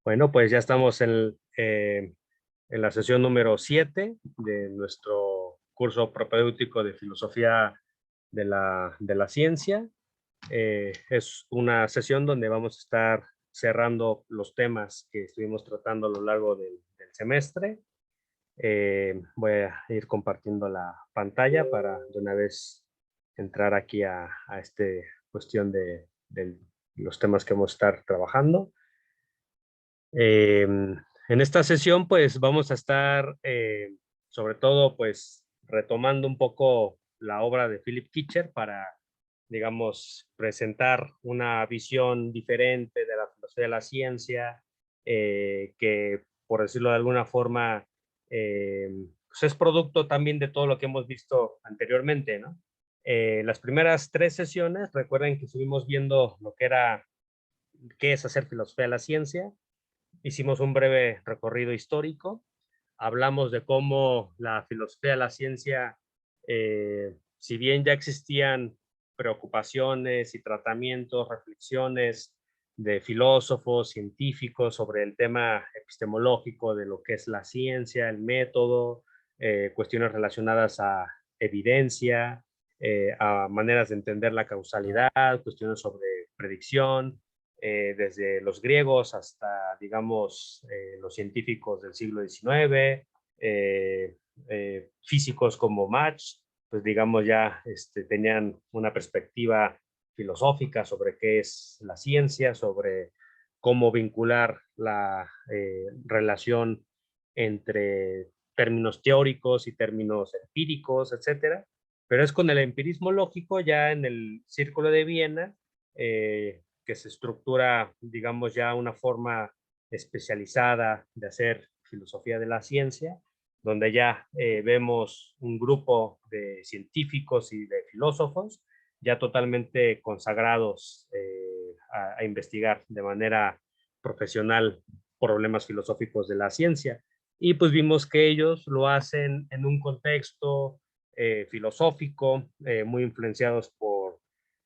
Bueno, pues ya estamos en la sesión número 7 de nuestro curso propedéutico de filosofía de la ciencia. Es una sesión donde vamos a estar cerrando los temas que estuvimos tratando a lo largo del semestre. Voy a ir compartiendo la pantalla para de una vez entrar aquí a esta cuestión de los temas que vamos a estar trabajando. En esta sesión, pues vamos a estar sobre todo, pues retomando un poco la obra de Philip Kitcher para, digamos, presentar una visión diferente de la filosofía de la ciencia, que, por decirlo de alguna forma, pues es producto también de todo lo que hemos visto anteriormente, ¿no? Las primeras 3 sesiones, recuerden que estuvimos viendo lo que era, qué es hacer filosofía de la ciencia. Hicimos un breve recorrido histórico, hablamos de cómo la filosofía de la ciencia, si bien ya existían preocupaciones y tratamientos, reflexiones de filósofos, científicos sobre el tema epistemológico de lo que es la ciencia, el método, cuestiones relacionadas a evidencia, a maneras de entender la causalidad, cuestiones sobre predicción, desde los griegos hasta, digamos, los científicos del siglo XIX, físicos como Mach, pues digamos ya tenían una perspectiva filosófica sobre qué es la ciencia, sobre cómo vincular la relación entre términos teóricos y términos empíricos, etcétera. Pero es con el empirismo lógico, ya en el Círculo de Viena, que se estructura, digamos, ya una forma especializada de hacer filosofía de la ciencia, donde ya vemos un grupo de científicos y de filósofos ya totalmente consagrados a investigar de manera profesional problemas filosóficos de la ciencia. Y pues vimos que ellos lo hacen en un contexto filosófico, muy influenciados por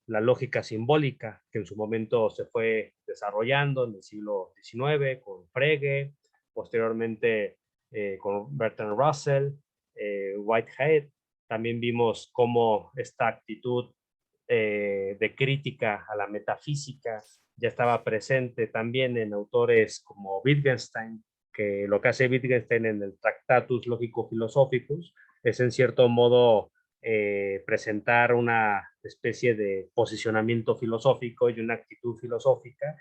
la lógica simbólica que en su momento se fue desarrollando en el siglo XIX con Frege, posteriormente con Bertrand Russell, Whitehead. También vimos cómo esta actitud de crítica a la metafísica ya estaba presente también en autores como Wittgenstein, que lo que hace Wittgenstein en el Tractatus Lógico-Philosophicus es en cierto modo presentar una especie de posicionamiento filosófico y una actitud filosófica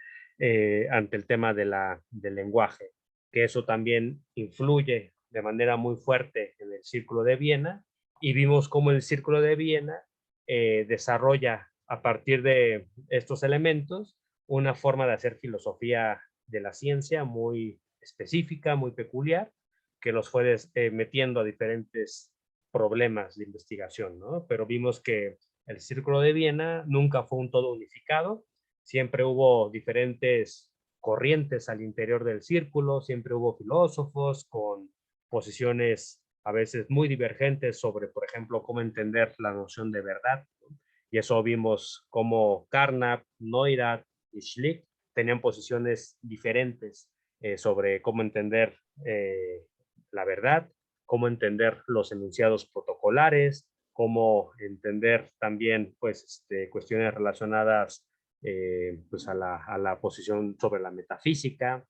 ante el tema del lenguaje, que eso también influye de manera muy fuerte en el Círculo de Viena, y vimos cómo el Círculo de Viena desarrolla a partir de estos elementos una forma de hacer filosofía de la ciencia muy específica, muy peculiar, que los fue metiendo a diferentes problemas de investigación, ¿no? Pero vimos que el Círculo de Viena nunca fue un todo unificado, siempre hubo diferentes corrientes al interior del círculo, siempre hubo filósofos con posiciones a veces muy divergentes sobre, por ejemplo, cómo entender la noción de verdad, ¿no? Y eso vimos como Carnap, Neurath y Schlick tenían posiciones diferentes sobre cómo entender la verdad, cómo entender los enunciados protocolares, cómo entender también pues, cuestiones relacionadas pues a la posición sobre la metafísica.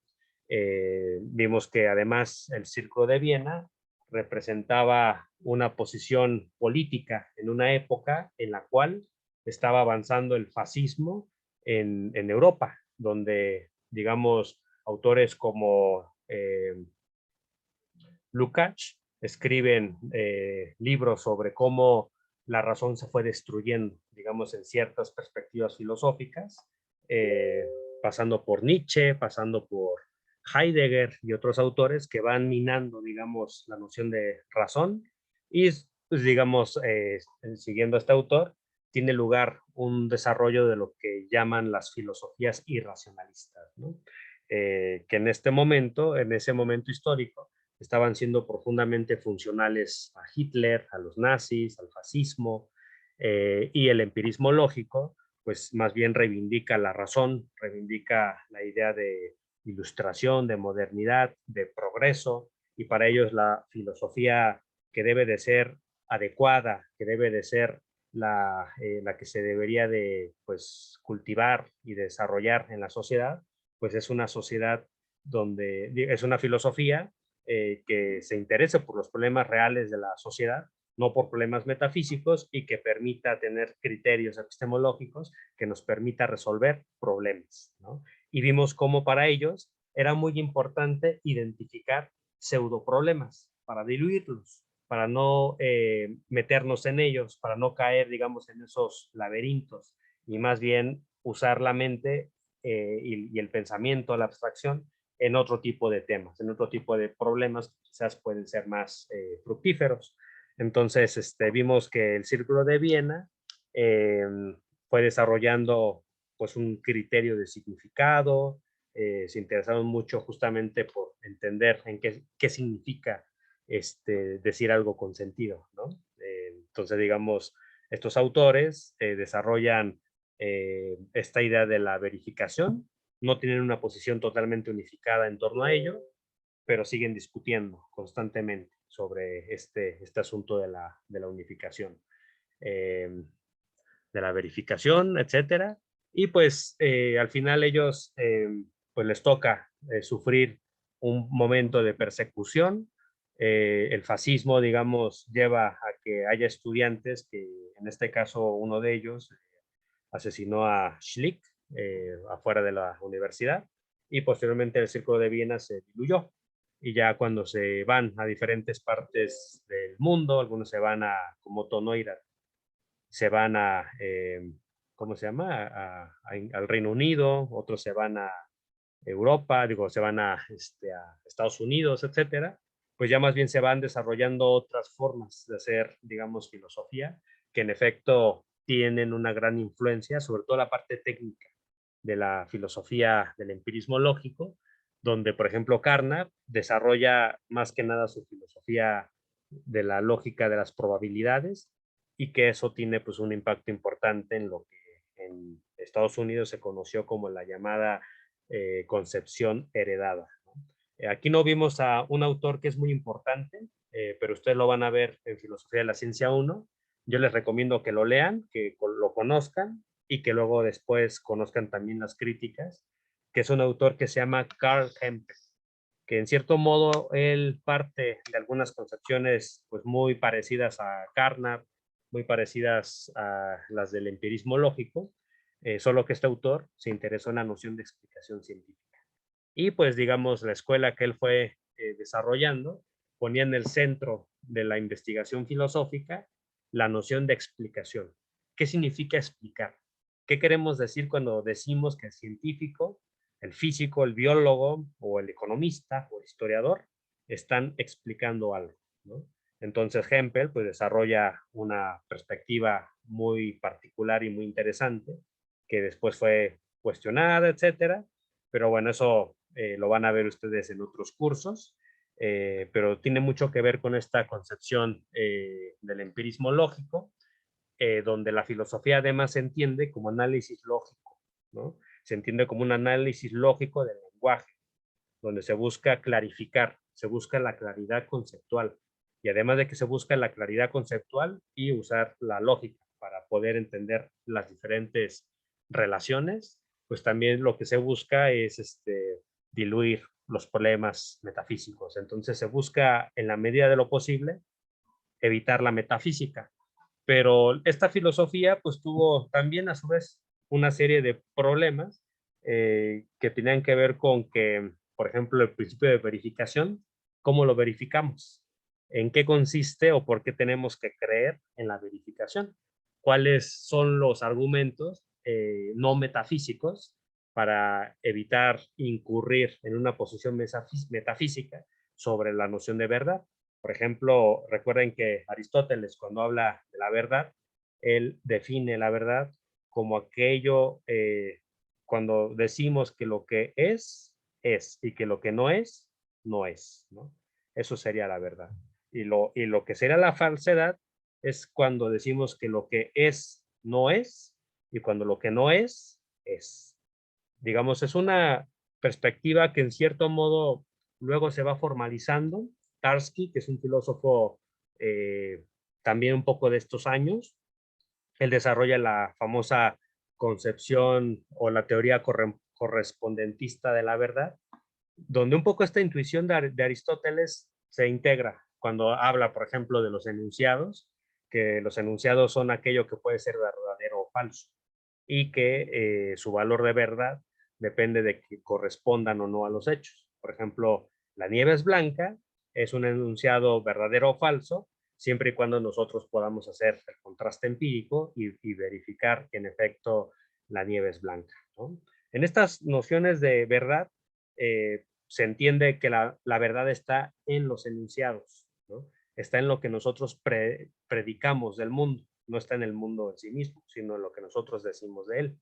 Vimos que además el Círculo de Viena representaba una posición política en una época en la cual estaba avanzando el fascismo en Europa, donde, digamos, autores como Lukács escriben libros sobre cómo la razón se fue destruyendo, digamos, en ciertas perspectivas filosóficas, eh, pasando por Nietzsche, pasando por Heidegger y otros autores que van minando, digamos, la noción de razón. Y, pues, digamos, siguiendo a este autor, tiene lugar un desarrollo de lo que llaman las filosofías irracionalistas, ¿no? Que en este momento, en ese momento histórico, estaban siendo profundamente funcionales a Hitler, a los nazis, al fascismo, y el empirismo lógico, pues más bien reivindica la razón, reivindica la idea ilustración, de modernidad, de progreso, y para ellos la filosofía que debe de ser adecuada, que debe de ser la que se debería de pues, cultivar y desarrollar en la sociedad, pues es una sociedad donde es una filosofía que se interese por los problemas reales de la sociedad, no por problemas metafísicos, y que permita tener criterios epistemológicos que nos permita resolver problemas, ¿no? Y vimos cómo para ellos era muy importante identificar pseudoproblemas para diluirlos, para no meternos en ellos, para no caer, digamos, en esos laberintos, y más bien usar la mente y el pensamiento, la abstracción, en otro tipo de temas, en otro tipo de problemas que quizás pueden ser más fructíferos. Entonces, vimos que el Círculo de Viena eh, fue desarrollando pues un criterio de significado, se interesaron mucho justamente por entender en qué significa decir algo con sentido, ¿no? Entonces, digamos, estos autores desarrollan esta idea de la verificación, no tienen una posición totalmente unificada en torno a ello, pero siguen discutiendo constantemente sobre este asunto de la unificación, eh, de la verificación, etcétera. Y pues al final ellos pues les toca sufrir un momento de persecución. El fascismo, digamos, lleva a que haya estudiantes que, en este caso, uno de ellos asesinó a Schlick afuera de la universidad, y posteriormente el Círculo de Viena se diluyó. Y ya cuando se van a diferentes partes del mundo, algunos se van a, como Tonoira, se van a, ¿cómo se llama? Al Reino Unido, otros se van a Europa, digo, se van a Estados Unidos, etcétera, pues ya más bien se van desarrollando otras formas de hacer, digamos, filosofía, que en efecto tienen una gran influencia, sobre todo la parte técnica de la filosofía del empirismo lógico, donde, por ejemplo, Carnap desarrolla más que nada su filosofía de la lógica de las probabilidades, y que eso tiene pues un impacto importante en lo que en Estados Unidos se conoció como la llamada concepción heredada, ¿no? Aquí no vimos a un autor que es muy importante, pero ustedes lo van a ver en Filosofía de la Ciencia 1. Yo les recomiendo que lo lean, que lo conozcan, y que luego después conozcan también las críticas, que es un autor que se llama Carl Hempel, que en cierto modo él parte de algunas concepciones pues muy parecidas a Carnap, muy parecidas a las del empirismo lógico, solo que este autor se interesó en la noción de explicación científica. Y pues digamos la escuela que él fue desarrollando ponía en el centro de la investigación filosófica la noción de explicación. ¿Qué significa explicar? ¿Qué queremos decir cuando decimos que el científico, el físico, el biólogo o el economista o el historiador están explicando algo, ¿no? Entonces Hempel pues desarrolla una perspectiva muy particular y muy interesante, que después fue cuestionada, etcétera, pero bueno, eso lo van a ver ustedes en otros cursos, pero tiene mucho que ver con esta concepción del empirismo lógico, donde la filosofía además se entiende como análisis lógico, ¿no? Se entiende como un análisis lógico del lenguaje, donde se busca clarificar, se busca la claridad conceptual, y además de que se busca la claridad conceptual y usar la lógica para poder entender las diferentes relaciones, pues también lo que se busca es diluir los problemas metafísicos. Entonces se busca, en la medida de lo posible, evitar la metafísica. Pero esta filosofía pues tuvo también a su vez una serie de problemas que tenían que ver con que, por ejemplo, el principio de verificación, ¿cómo lo verificamos? ¿En qué consiste o por qué tenemos que creer en la verificación? ¿Cuáles son los argumentos no metafísicos para evitar incurrir en una posición metafísica sobre la noción de verdad? Por ejemplo, recuerden que Aristóteles, cuando habla de la verdad, él define la verdad como aquello, cuando decimos que lo que es, y que lo que no es, no es, ¿no? Eso sería la verdad. Y lo que sería la falsedad es cuando decimos que lo que es, no es, y cuando lo que no es, es. Digamos, es una perspectiva que en cierto modo luego se va formalizando. Tarski, que es un filósofo también un poco de estos años, él desarrolla la famosa concepción o la teoría correspondentista de la verdad, donde un poco esta intuición de Aristóteles se integra cuando habla, por ejemplo, de los enunciados, que los enunciados son aquello que puede ser verdadero o falso y que su valor de verdad depende de que correspondan o no a los hechos. Por ejemplo, la nieve es blanca, es un enunciado verdadero o falso, siempre y cuando nosotros podamos hacer el contraste empírico y verificar que en efecto la nieve es blanca, ¿no? En estas nociones de verdad, se entiende que la verdad está en los enunciados, ¿no? Está en lo que nosotros predicamos del mundo, no está en el mundo en sí mismo, sino en lo que nosotros decimos de él.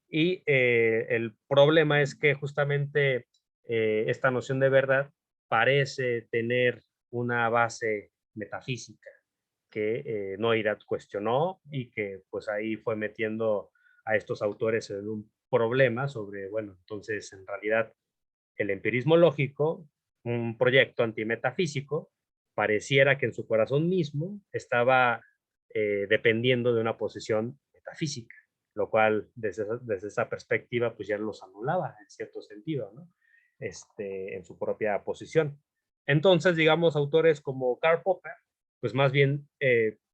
Y el problema es que justamente esta noción de verdad parece tener una base metafísica que Neurath cuestionó y que pues ahí fue metiendo a estos autores en un problema sobre, bueno, entonces en realidad el empirismo lógico, un proyecto antimetafísico, pareciera que en su corazón mismo estaba dependiendo de una posición metafísica, lo cual desde esa perspectiva pues ya los anulaba en cierto sentido, ¿no? En su propia posición. Entonces, digamos, autores como Karl Popper, pues más bien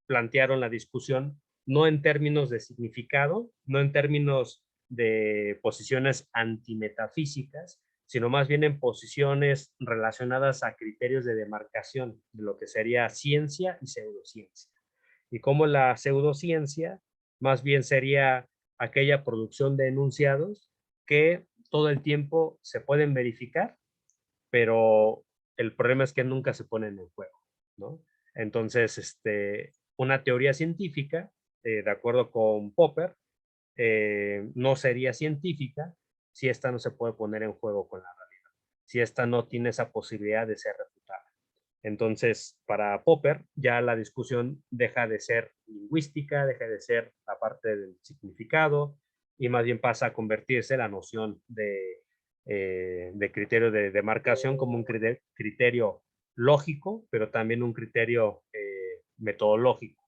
plantearon la discusión no en términos de significado, no en términos de posiciones antimetafísicas, sino más bien en posiciones relacionadas a criterios de demarcación de lo que sería ciencia y pseudociencia. Y cómo la pseudociencia más bien sería aquella producción de enunciados que todo el tiempo se pueden verificar, pero el problema es que nunca se ponen en juego, ¿no? Entonces, una teoría científica, de acuerdo con Popper, no sería científica si esta no se puede poner en juego con la realidad, si esta no tiene esa posibilidad de ser refutada. Entonces, para Popper, ya la discusión deja de ser lingüística, deja de ser la parte del significado y más bien pasa a convertirse la noción de criterio de demarcación como un criterio lógico, pero también un criterio metodológico.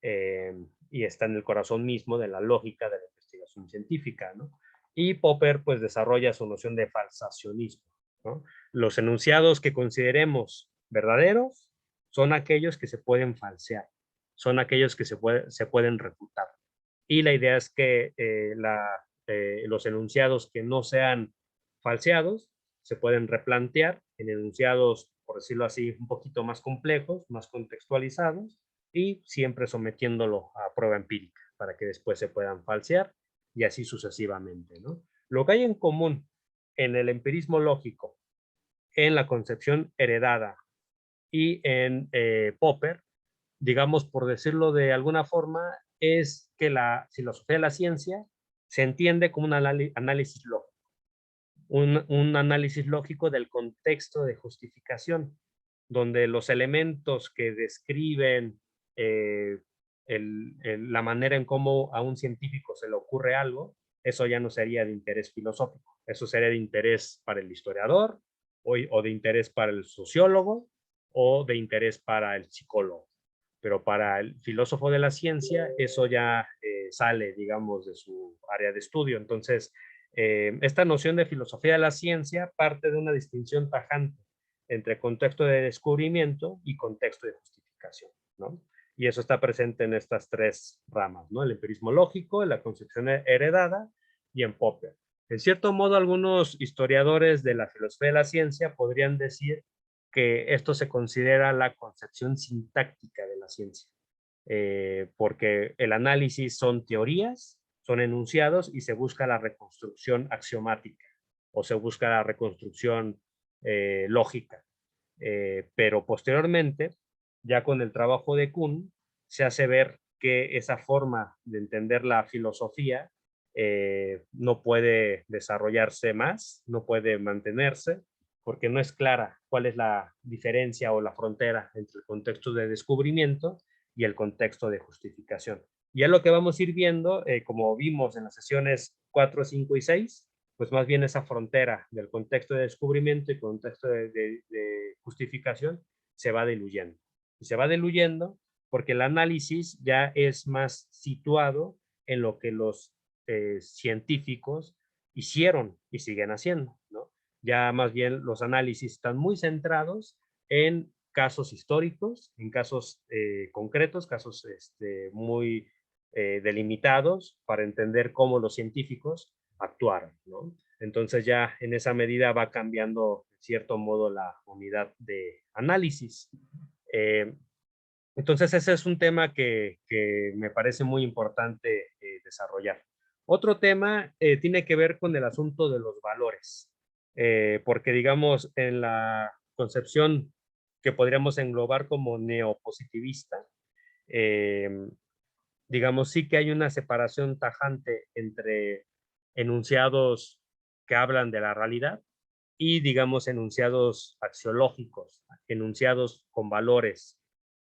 Y está en el corazón mismo de la lógica de la investigación científica, ¿no? Y Popper pues desarrolla su noción de falsacionismo, ¿no? Los enunciados que consideremos verdaderos son aquellos que se pueden falsear, son aquellos que se pueden refutar. Y la idea es que los enunciados que no sean falseados se pueden replantear en enunciados, por decirlo así, un poquito más complejos, más contextualizados, y siempre sometiéndolo a prueba empírica para que después se puedan falsear y así sucesivamente, ¿no? Lo que hay en común en el empirismo lógico, en la concepción heredada y en Popper, digamos, por decirlo de alguna forma, es que la filosofía de la ciencia se entiende como un análisis lógico, un análisis lógico del contexto de justificación, donde los elementos que describen eh, la manera en cómo a un científico se le ocurre algo, eso ya no sería de interés filosófico, eso sería de interés para el historiador o de interés para el sociólogo o de interés para el psicólogo. Pero para el filósofo de la ciencia, eso ya sale, digamos, de su área de estudio. Entonces, esta noción de filosofía de la ciencia parte de una distinción tajante entre contexto de descubrimiento y contexto de justificación, ¿no? Y eso está presente en estas tres ramas, ¿no? El empirismo lógico, la concepción heredada y en Popper. En cierto modo, algunos historiadores de la filosofía de la ciencia podrían decir que esto se considera la concepción sintáctica de la ciencia, porque el análisis son teorías, son enunciados y se busca la reconstrucción axiomática o se busca la reconstrucción lógica. Pero posteriormente, ya con el trabajo de Kuhn, se hace ver que esa forma de entender la filosofía no puede desarrollarse más, no puede mantenerse, porque no es clara cuál es la diferencia o la frontera entre el contexto de descubrimiento y el contexto de justificación. Y es lo que vamos a ir viendo, como vimos en las sesiones 4, 5 y 6, pues más bien esa frontera del contexto de descubrimiento y contexto de justificación se va diluyendo. Y se va diluyendo porque el análisis ya es más situado en lo que los científicos hicieron y siguen haciendo, ¿no? Ya más bien los análisis están muy centrados en casos históricos, en casos concretos, casos muy delimitados para entender cómo los científicos actuaron, ¿no? Entonces ya en esa medida va cambiando, en cierto modo, la unidad de análisis. Eh, entonces ese es un tema que me parece muy importante desarrollar. Otro tema tiene que ver con el asunto de los valores, porque digamos en la concepción que podríamos englobar como neopositivista, eh, digamos sí que hay una separación tajante entre enunciados que hablan de la realidad y, digamos, enunciados axiológicos, enunciados con valores,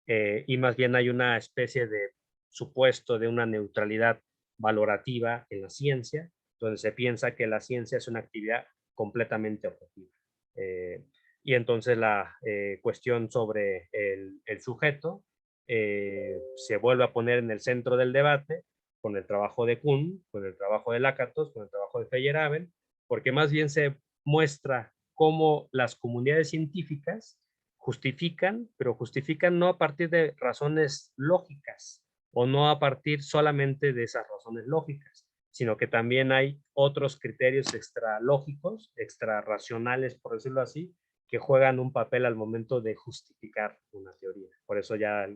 y más bien hay una especie de supuesto de una neutralidad valorativa en la ciencia, donde se piensa que la ciencia es una actividad completamente objetiva. Eh, y entonces la cuestión sobre el sujeto se vuelve a poner en el centro del debate con el trabajo de Kuhn, con el trabajo de Lakatos, con el trabajo de Feyerabend, porque más bien se muestra cómo las comunidades científicas justifican, pero justifican no a partir de razones lógicas o no a partir solamente de esas razones lógicas, sino que también hay otros criterios extralógicos, extrarracionales, por decirlo así, que juegan un papel al momento de justificar una teoría. Por eso ya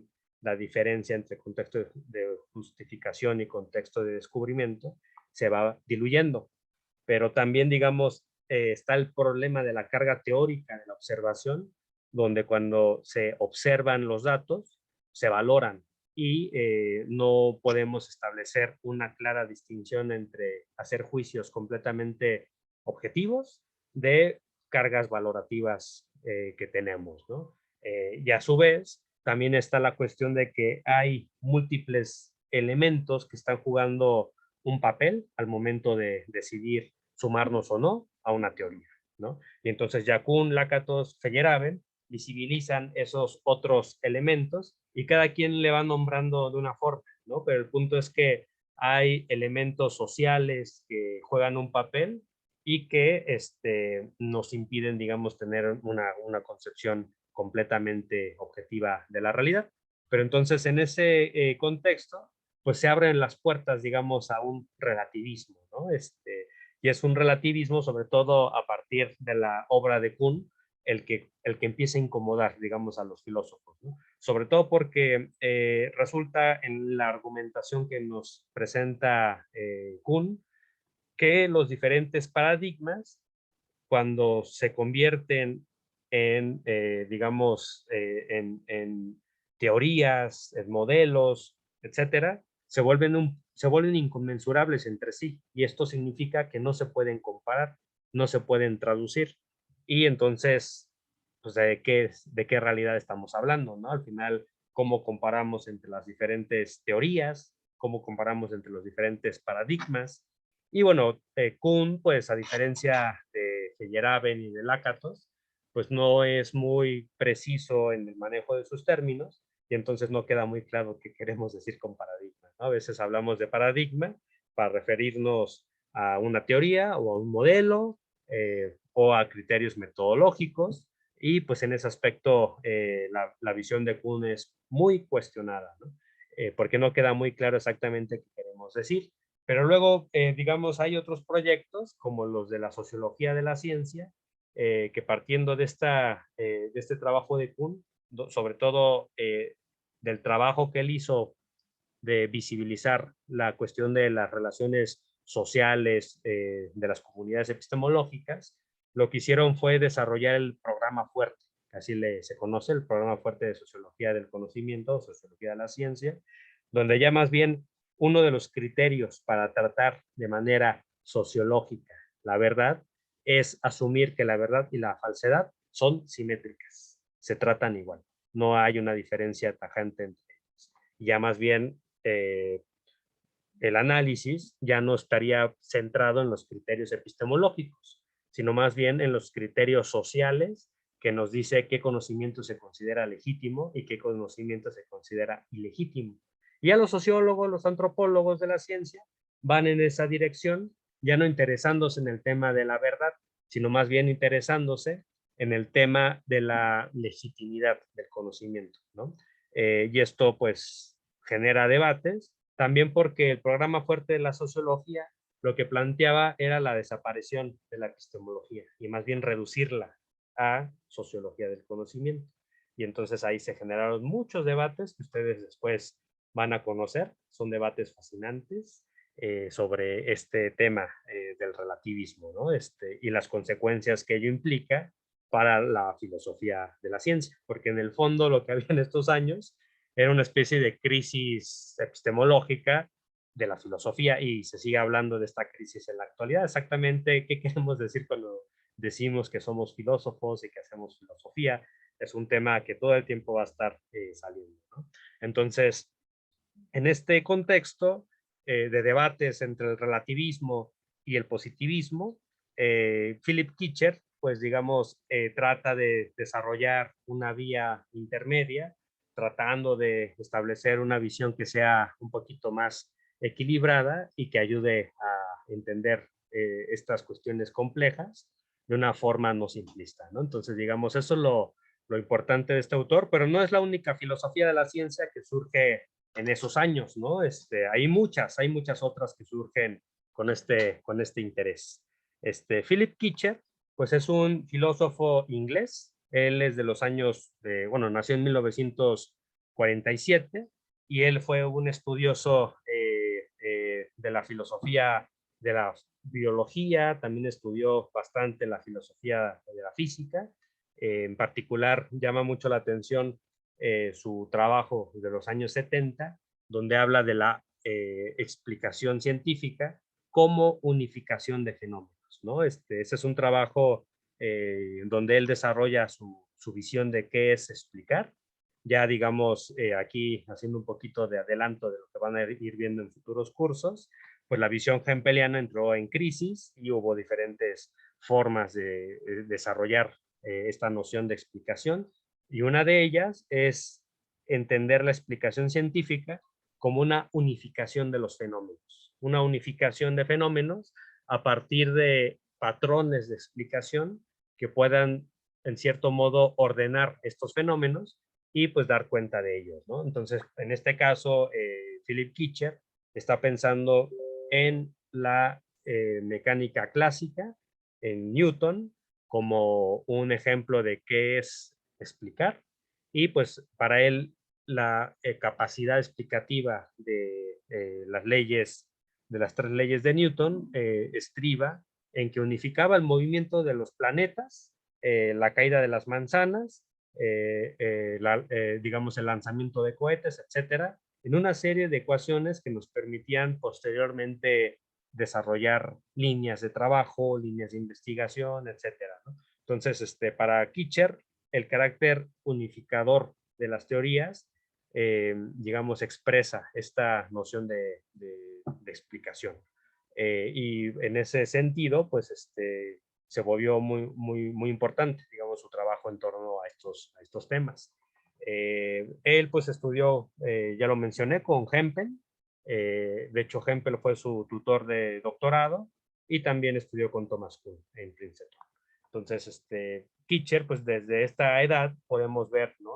la diferencia entre contexto de justificación y contexto de descubrimiento se va diluyendo. Pero también, digamos, está el problema de la carga teórica de la observación, donde cuando se observan los datos, se valoran y no podemos establecer una clara distinción entre hacer juicios completamente objetivos de cargas valorativas que tenemos, ¿no? Y a su vez, también está la cuestión de que hay múltiples elementos que están jugando un papel al momento de decidir sumarnos o no a una teoría, ¿no? Y entonces ya Kuhn, Lakatos, Feyerabend visibilizan esos otros elementos y cada quien le va nombrando de una forma, ¿no? Pero el punto es que hay elementos sociales que juegan un papel y que nos impiden, digamos, tener una concepción completamente objetiva de la realidad. Pero entonces en ese contexto, pues se abren las puertas, digamos, a un relativismo, ¿no? Y es un relativismo, sobre todo a partir de la obra de Kuhn, el que empieza a incomodar, digamos, a los filósofos, ¿no? Sobre todo porque resulta en la argumentación que nos presenta Kuhn que los diferentes paradigmas, cuando se convierten en, digamos, en teorías, en modelos, etcétera, se vuelven inconmensurables entre sí. Y esto significa que no se pueden comparar, no se pueden traducir. Y entonces, pues, ¿de qué realidad estamos hablando, no? Al final, ¿cómo comparamos entre las diferentes teorías? ¿Cómo comparamos entre los diferentes paradigmas? Y bueno, Kuhn, pues a diferencia de Feyerabend y de Lakatos, pues no es muy preciso en el manejo de sus términos y entonces no queda muy claro qué queremos decir con paradigma, ¿no? A veces hablamos de paradigma para referirnos a una teoría o a un modelo o a criterios metodológicos y pues en ese aspecto la visión de Kuhn es muy cuestionada, ¿no? Porque no queda muy claro exactamente qué queremos decir. Pero luego, digamos, hay otros proyectos como los de la sociología de la ciencia, que partiendo de este trabajo de Kuhn, sobre todo del trabajo que él hizo de visibilizar la cuestión de las relaciones sociales de las comunidades epistemológicas, lo que hicieron fue desarrollar el programa fuerte, así se conoce, el programa fuerte de sociología del conocimiento, sociología de la ciencia, donde ya más bien uno de los criterios para tratar de manera sociológica la verdad es asumir que la verdad y la falsedad son simétricas, se tratan igual, no hay una diferencia tajante entre ellos. Ya más bien el análisis ya no estaría centrado en los criterios epistemológicos, sino más bien en los criterios sociales que nos dice qué conocimiento se considera legítimo y qué conocimiento se considera ilegítimo. Y a los sociólogos, los antropólogos de la ciencia van en esa dirección, ya no interesándose en el tema de la verdad, sino más bien interesándose en el tema de la legitimidad del conocimiento, ¿no? Y esto pues genera debates, también porque el programa fuerte de la sociología lo que planteaba era la desaparición de la epistemología y más bien reducirla a sociología del conocimiento. Y entonces ahí se generaron muchos debates que ustedes después van a conocer, son debates fascinantes sobre este tema del relativismo, ¿no? Y las consecuencias que ello implica para la filosofía de la ciencia, porque en el fondo lo que había en estos años era una especie de crisis epistemológica de la filosofía y se sigue hablando de esta crisis en la actualidad. Exactamente qué queremos decir cuando decimos que somos filósofos y que hacemos filosofía. Es un tema que todo el tiempo va a estar saliendo, ¿no? Entonces, en este contexto de debates entre el relativismo y el positivismo, Philip Kitcher, pues digamos, trata de desarrollar una vía intermedia, tratando de establecer una visión que sea un poquito más equilibrada y que ayude a entender estas cuestiones complejas de una forma no simplista, ¿no? Entonces, digamos, eso es lo importante de este autor, pero no es la única filosofía de la ciencia que surge en esos años, ¿no? Hay muchas otras que surgen con este interés. Philip Kitcher, pues es un filósofo inglés, él es de los años, bueno, nació en 1947 y él fue un estudioso de la filosofía de la biología, también estudió bastante la filosofía de la física, en particular llama mucho la atención su trabajo de los años 70, donde habla de la explicación científica como unificación de fenómenos, ¿no? Ese es un trabajo donde él desarrolla su visión de qué es explicar. Ya digamos, aquí haciendo un poquito de adelanto de lo que van a ir viendo en futuros cursos, pues la visión hempeliana entró en crisis y hubo diferentes formas de desarrollar esta noción de explicación, y una de ellas es entender la explicación científica como una unificación de los fenómenos, una unificación de fenómenos a partir de patrones de explicación que puedan, en cierto modo, ordenar estos fenómenos y pues dar cuenta de ellos, ¿no? Entonces, en este caso, Philip Kitcher está pensando en la mecánica clásica, en Newton, como un ejemplo de qué es explicar, y pues para él la capacidad explicativa de las leyes, de las tres leyes de Newton, estriba en que unificaba el movimiento de los planetas, la caída de las manzanas, digamos el lanzamiento de cohetes, etcétera, en una serie de ecuaciones que nos permitían posteriormente desarrollar líneas de trabajo, líneas de investigación, etcétera, ¿no? Entonces, para Kitcher, el carácter unificador de las teorías, digamos, expresa esta noción de explicación. Y en ese sentido, pues, se volvió muy importante, digamos, su trabajo en torno a estos temas. Él, pues, estudió, ya lo mencioné, con Hempel. De hecho, Hempel fue su tutor de doctorado y también estudió con Thomas Kuhn en Princeton. Entonces, Kitcher, pues desde esta edad podemos ver, ¿no?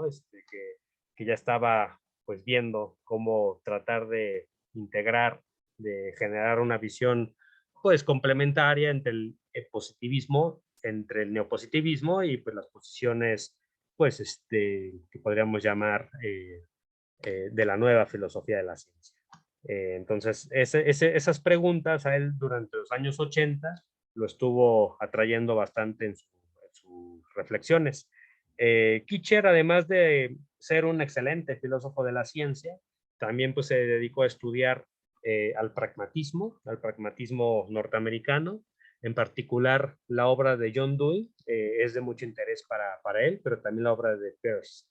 Que ya estaba pues viendo cómo tratar de integrar, de generar una visión pues complementaria entre el positivismo, entre el neopositivismo y pues las posiciones pues que podríamos llamar de la nueva filosofía de la ciencia. Entonces, esas preguntas a él durante los años 80 lo estuvo atrayendo bastante en sus reflexiones. Kitcher, además de ser un excelente filósofo de la ciencia, también pues, se dedicó a estudiar al pragmatismo norteamericano. En particular, la obra de John Dewey es de mucho interés para él, pero también la obra de Peirce.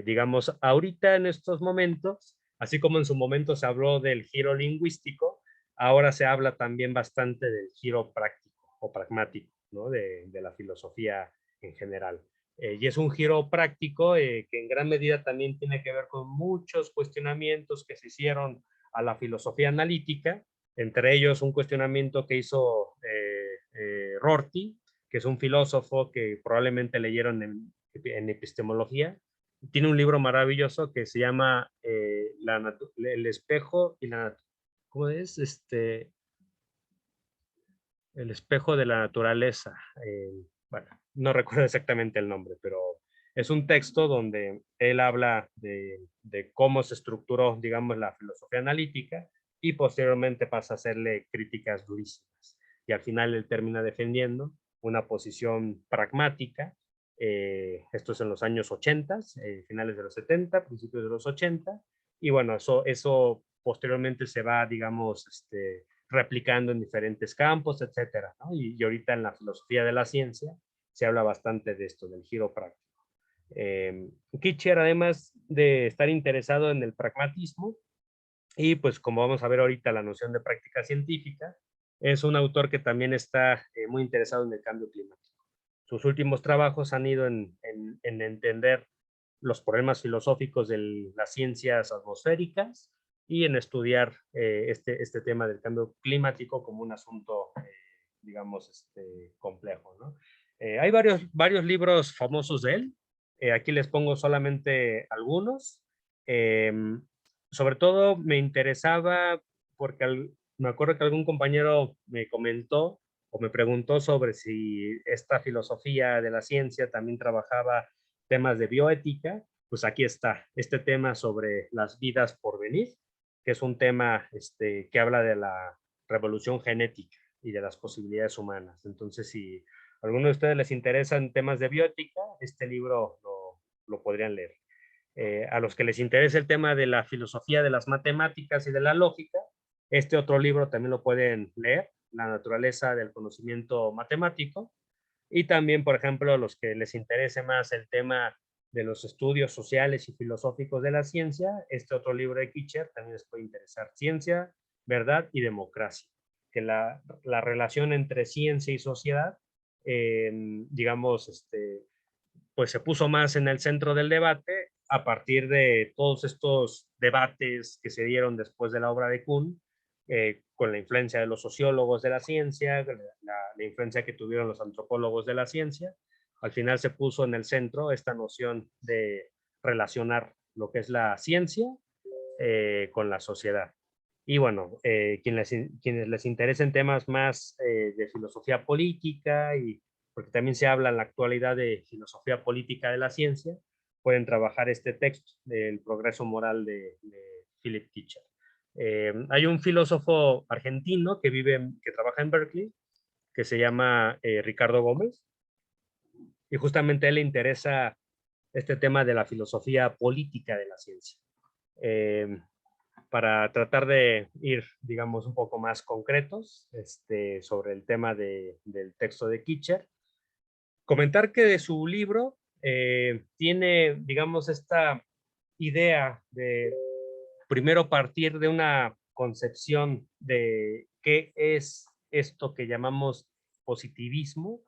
Digamos, ahorita en estos momentos, Así como en su momento se habló del giro lingüístico, ahora se habla también bastante del giro práctico o pragmático, ¿no? De la filosofía en general. Y es un giro práctico que en gran medida también tiene que ver con muchos cuestionamientos que se hicieron a la filosofía analítica, entre ellos un cuestionamiento que hizo Rorty, que es un filósofo que probablemente leyeron en epistemología. Tiene un libro maravilloso que se llama El espejo y la... ¿Cómo es? El espejo de la naturaleza. Bueno, no recuerdo exactamente el nombre, pero es un texto donde él habla de cómo se estructuró, digamos, la filosofía analítica y posteriormente pasa a hacerle críticas durísimas. Y al final él termina defendiendo una posición pragmática. Esto es en los años 80, finales de los 70, principios de los 80. Y bueno, eso posteriormente se va, digamos, replicando en diferentes campos, etcétera, ¿no? Y ahorita en la filosofía de la ciencia se habla bastante de esto, del giro práctico. Kitcher, además de estar interesado en el pragmatismo, y pues como vamos a ver ahorita la noción de práctica científica, es un autor que también está muy interesado en el cambio climático. Sus últimos trabajos han ido en entender los problemas filosóficos de las ciencias atmosféricas y en estudiar este tema del cambio climático como un asunto, digamos, complejo, ¿no? Hay varios libros famosos de él. Aquí les pongo solamente algunos. Eh, Sobre todo me interesaba porque me acuerdo que algún compañero me comentó o me preguntó sobre si esta filosofía de la ciencia también trabajaba temas de bioética. Pues aquí está, este tema sobre las vidas por venir, que es un tema que habla de la revolución genética y de las posibilidades humanas. Entonces, si a alguno de ustedes les interesan temas de bioética, este libro lo podrían leer. A los que les interesa el tema de la filosofía de las matemáticas y de la lógica, este otro libro también lo pueden leer, La naturaleza del conocimiento matemático. Y también, por ejemplo, a los que les interese más el tema de los estudios sociales y filosóficos de la ciencia, este otro libro de Kitcher también les puede interesar, Ciencia, Verdad y Democracia, que la relación entre ciencia y sociedad, digamos, pues se puso más en el centro del debate a partir de todos estos debates que se dieron después de la obra de Kuhn, con la influencia de los sociólogos de la ciencia, la influencia que tuvieron los antropólogos de la ciencia. Al final se puso en el centro esta noción de relacionar lo que es la ciencia con la sociedad. Y bueno, quienes les interesen temas más de filosofía política, y porque también se habla en la actualidad de filosofía política de la ciencia, pueden trabajar este texto del progreso moral de Philip Kitcher. Hay un filósofo argentino que trabaja en Berkeley, que se llama Ricardo Gómez, y justamente a él le interesa este tema de la filosofía política de la ciencia. Eh, para tratar de ir, digamos, un poco más concretos sobre el tema del texto de Kitcher. Comentar que de su libro tiene, digamos, esta idea de primero partir de una concepción de qué es esto que llamamos positivismo.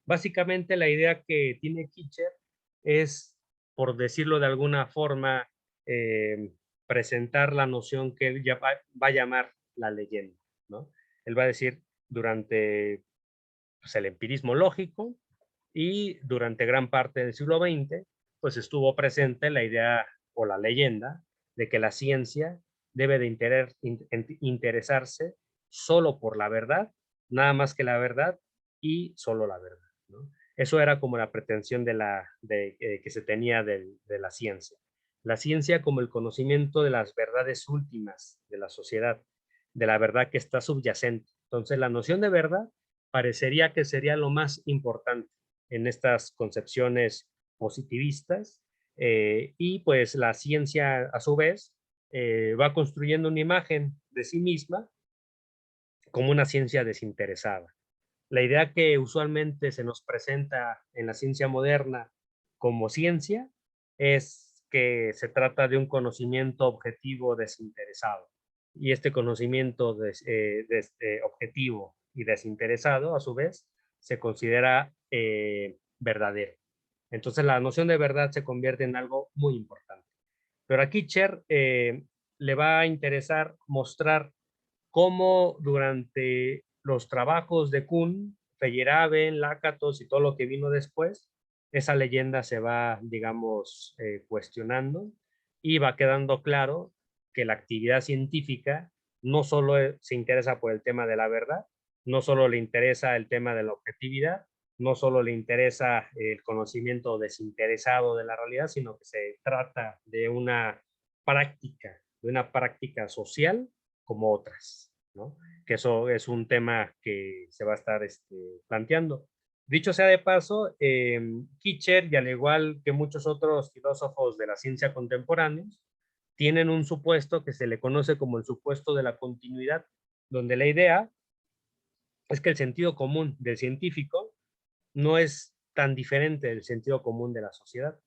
Básicamente la idea que tiene Kitcher es, por decirlo de alguna forma, eh, presentar la noción que él ya va a llamar la leyenda, ¿no? Él va a decir durante pues, el empirismo lógico y durante gran parte del siglo XX, pues estuvo presente la idea o la leyenda de que la ciencia debe de interesarse solo por la verdad, nada más que la verdad y solo la verdad, ¿no? Eso era como la pretensión que se tenía de la ciencia. La ciencia como el conocimiento de las verdades últimas de la sociedad, de la verdad que está subyacente. Entonces, la noción de verdad parecería que sería lo más importante en estas concepciones positivistas, y pues la ciencia a su vez va construyendo una imagen de sí misma como una ciencia desinteresada. La idea que usualmente se nos presenta en la ciencia moderna como ciencia es que se trata de un conocimiento objetivo desinteresado. Y este conocimiento objetivo y desinteresado, a su vez, se considera verdadero. Entonces la noción de verdad se convierte en algo muy importante. Pero aquí Cher le va a interesar mostrar cómo durante los trabajos de Kuhn, Feyerabend, Lakatos y todo lo que vino después, esa leyenda se va, digamos, cuestionando y va quedando claro que la actividad científica no solo se interesa por el tema de la verdad, no solo le interesa el tema de la objetividad, no solo le interesa el conocimiento desinteresado de la realidad, sino que se trata de una práctica social como otras, ¿no? Que eso es un tema que se va a estar planteando. Dicho sea de paso, Kitcher, y al igual que muchos otros filósofos de la ciencia contemporáneos, tienen un supuesto que se le conoce como el supuesto de la continuidad, donde la idea es que el sentido común del científico no es tan diferente del sentido común de la sociedad.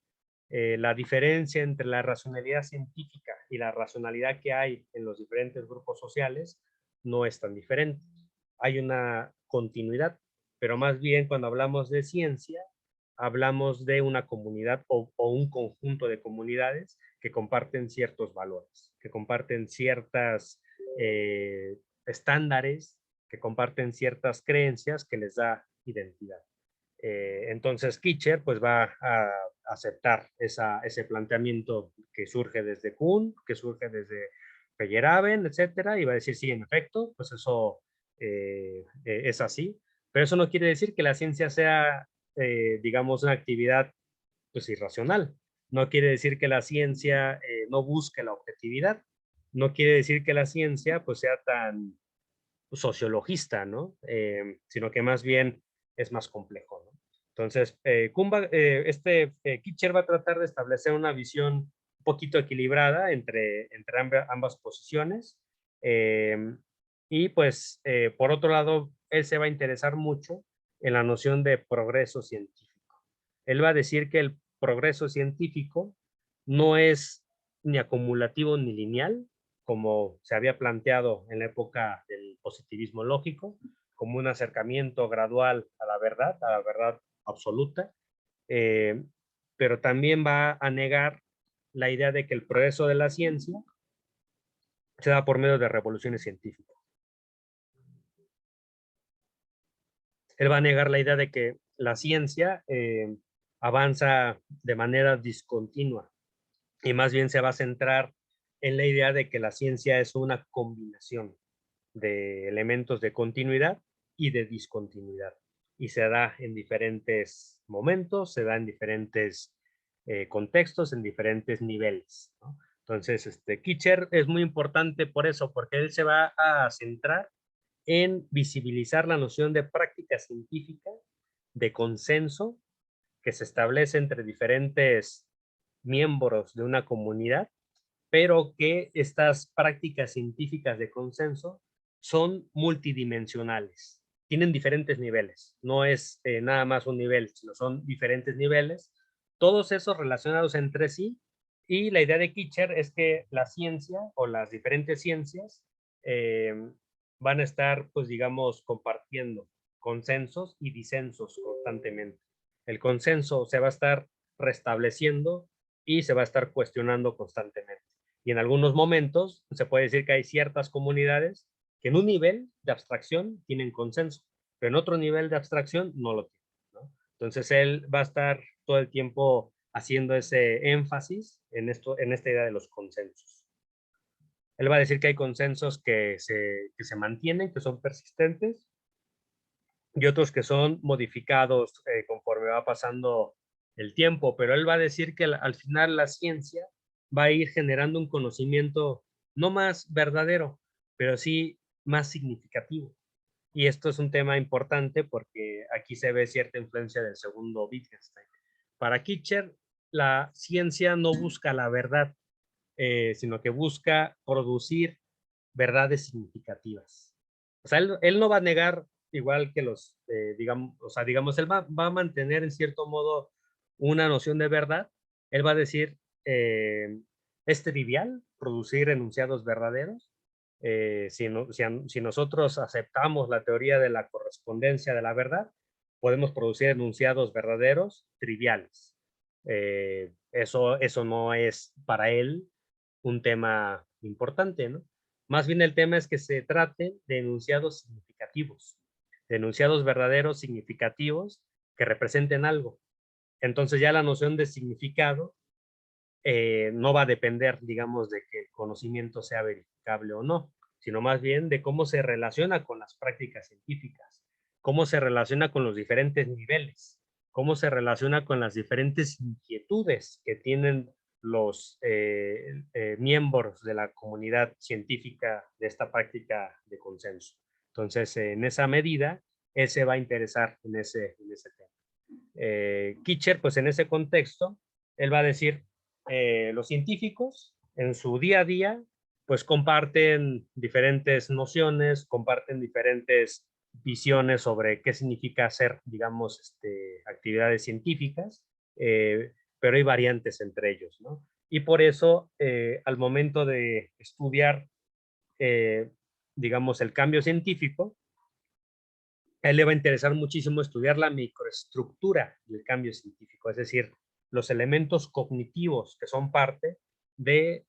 La diferencia entre la racionalidad científica y la racionalidad que hay en los diferentes grupos sociales no es tan diferente. Hay una continuidad, pero más bien cuando hablamos de ciencia, hablamos de una comunidad o un conjunto de comunidades que comparten ciertos valores, que comparten ciertas estándares, que comparten ciertas creencias que les da identidad. Entonces Kitcher pues va a aceptar ese planteamiento que surge desde Kuhn, que surge desde Feyerabend, etcétera, y va a decir, sí, en efecto, pues eso es así, pero eso no quiere decir que la ciencia sea, digamos, una actividad pues irracional. No quiere decir que la ciencia no busque la objetividad, no quiere decir que la ciencia pues sea tan sociologista, ¿no? Sino que más bien es más complejo, ¿no? Entonces, Kitcher va a tratar de establecer una visión un poquito equilibrada entre ambas posiciones. Y pues, por otro lado, él se va a interesar mucho en la noción de progreso científico. Él va a decir que el progreso científico no es ni acumulativo ni lineal, como se había planteado en la época del positivismo lógico, como un acercamiento gradual a la verdad absoluta, eh, pero también va a negar la idea de que el progreso de la ciencia se da por medio de revoluciones científicas. Él va a negar la idea de que la ciencia avanza de manera discontinua y más bien se va a centrar en la idea de que la ciencia es una combinación de elementos de continuidad y de discontinuidad. Y se da en diferentes momentos, se da en diferentes contextos, en diferentes niveles, ¿no? Entonces, Kitcher es muy importante por eso, porque él se va a centrar en visibilizar la noción de práctica científica, de consenso, que se establece entre diferentes miembros de una comunidad, pero que estas prácticas científicas de consenso son multidimensionales, tienen diferentes niveles, no es nada más un nivel, sino son diferentes niveles, todos esos relacionados entre sí, y la idea de Kitcher es que la ciencia o las diferentes ciencias eh, van a estar, pues digamos, compartiendo consensos y disensos constantemente. El consenso se va a estar restableciendo y se va a estar cuestionando constantemente. Y en algunos momentos se puede decir que hay ciertas comunidades que en un nivel de abstracción tienen consenso, pero en otro nivel de abstracción no lo tienen, ¿no? Entonces él va a estar todo el tiempo haciendo ese énfasis en esta idea de los consensos. Él va a decir que hay consensos que se mantienen, que son persistentes, y otros que son modificados conforme va pasando el tiempo, pero él va a decir que al final la ciencia va a ir generando un conocimiento no más verdadero, pero sí más significativo. Y esto es un tema importante porque aquí se ve cierta influencia del segundo Wittgenstein. Para Kitcher, la ciencia no busca la verdad, sino que busca producir verdades significativas. O sea, él no va a negar igual que digamos, o sea, digamos, él va a mantener en cierto modo una noción de verdad. Él va a decir es trivial producir enunciados verdaderos. Si nosotros aceptamos la teoría de la correspondencia de la verdad, podemos producir enunciados verdaderos triviales. Eso no es para él un tema importante, ¿no? Más bien el tema es que se trate de enunciados significativos, de enunciados verdaderos significativos que representen algo. Entonces ya la noción de significado no va a depender, digamos, de que el conocimiento sea verificable o no, sino más bien de cómo se relaciona con las prácticas científicas, cómo se relaciona con los diferentes niveles, cómo se relaciona con las diferentes inquietudes que tienen los miembros de la comunidad científica de esta práctica de consenso. Entonces, en esa medida, él se va a interesar en ese tema. Kitcher, pues en ese contexto, él va a decir, los científicos en su día a día, pues comparten diferentes nociones, comparten diferentes visiones sobre qué significa hacer, digamos, actividades científicas, pero hay variantes entre ellos, ¿no? Y por eso, al momento de estudiar, digamos, el cambio científico, a él le va a interesar muchísimo estudiar la microestructura del cambio científico, es decir, los elementos cognitivos que son parte del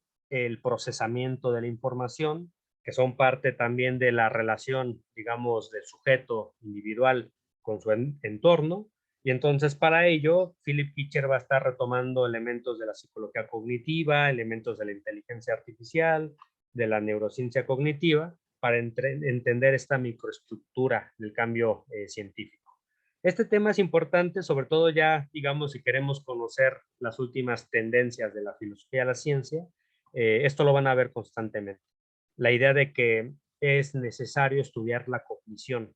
procesamiento de la información, que son parte también de la relación, digamos, del sujeto individual con su entorno. Y entonces para ello, Philip Kitcher va a estar retomando elementos de la psicología cognitiva, elementos de la inteligencia artificial, de la neurociencia cognitiva, para entender esta microestructura del cambio científico. Este tema es importante, sobre todo ya, digamos, si queremos conocer las últimas tendencias de la filosofía de la ciencia, esto lo van a ver constantemente. La idea de que es necesario estudiar la cognición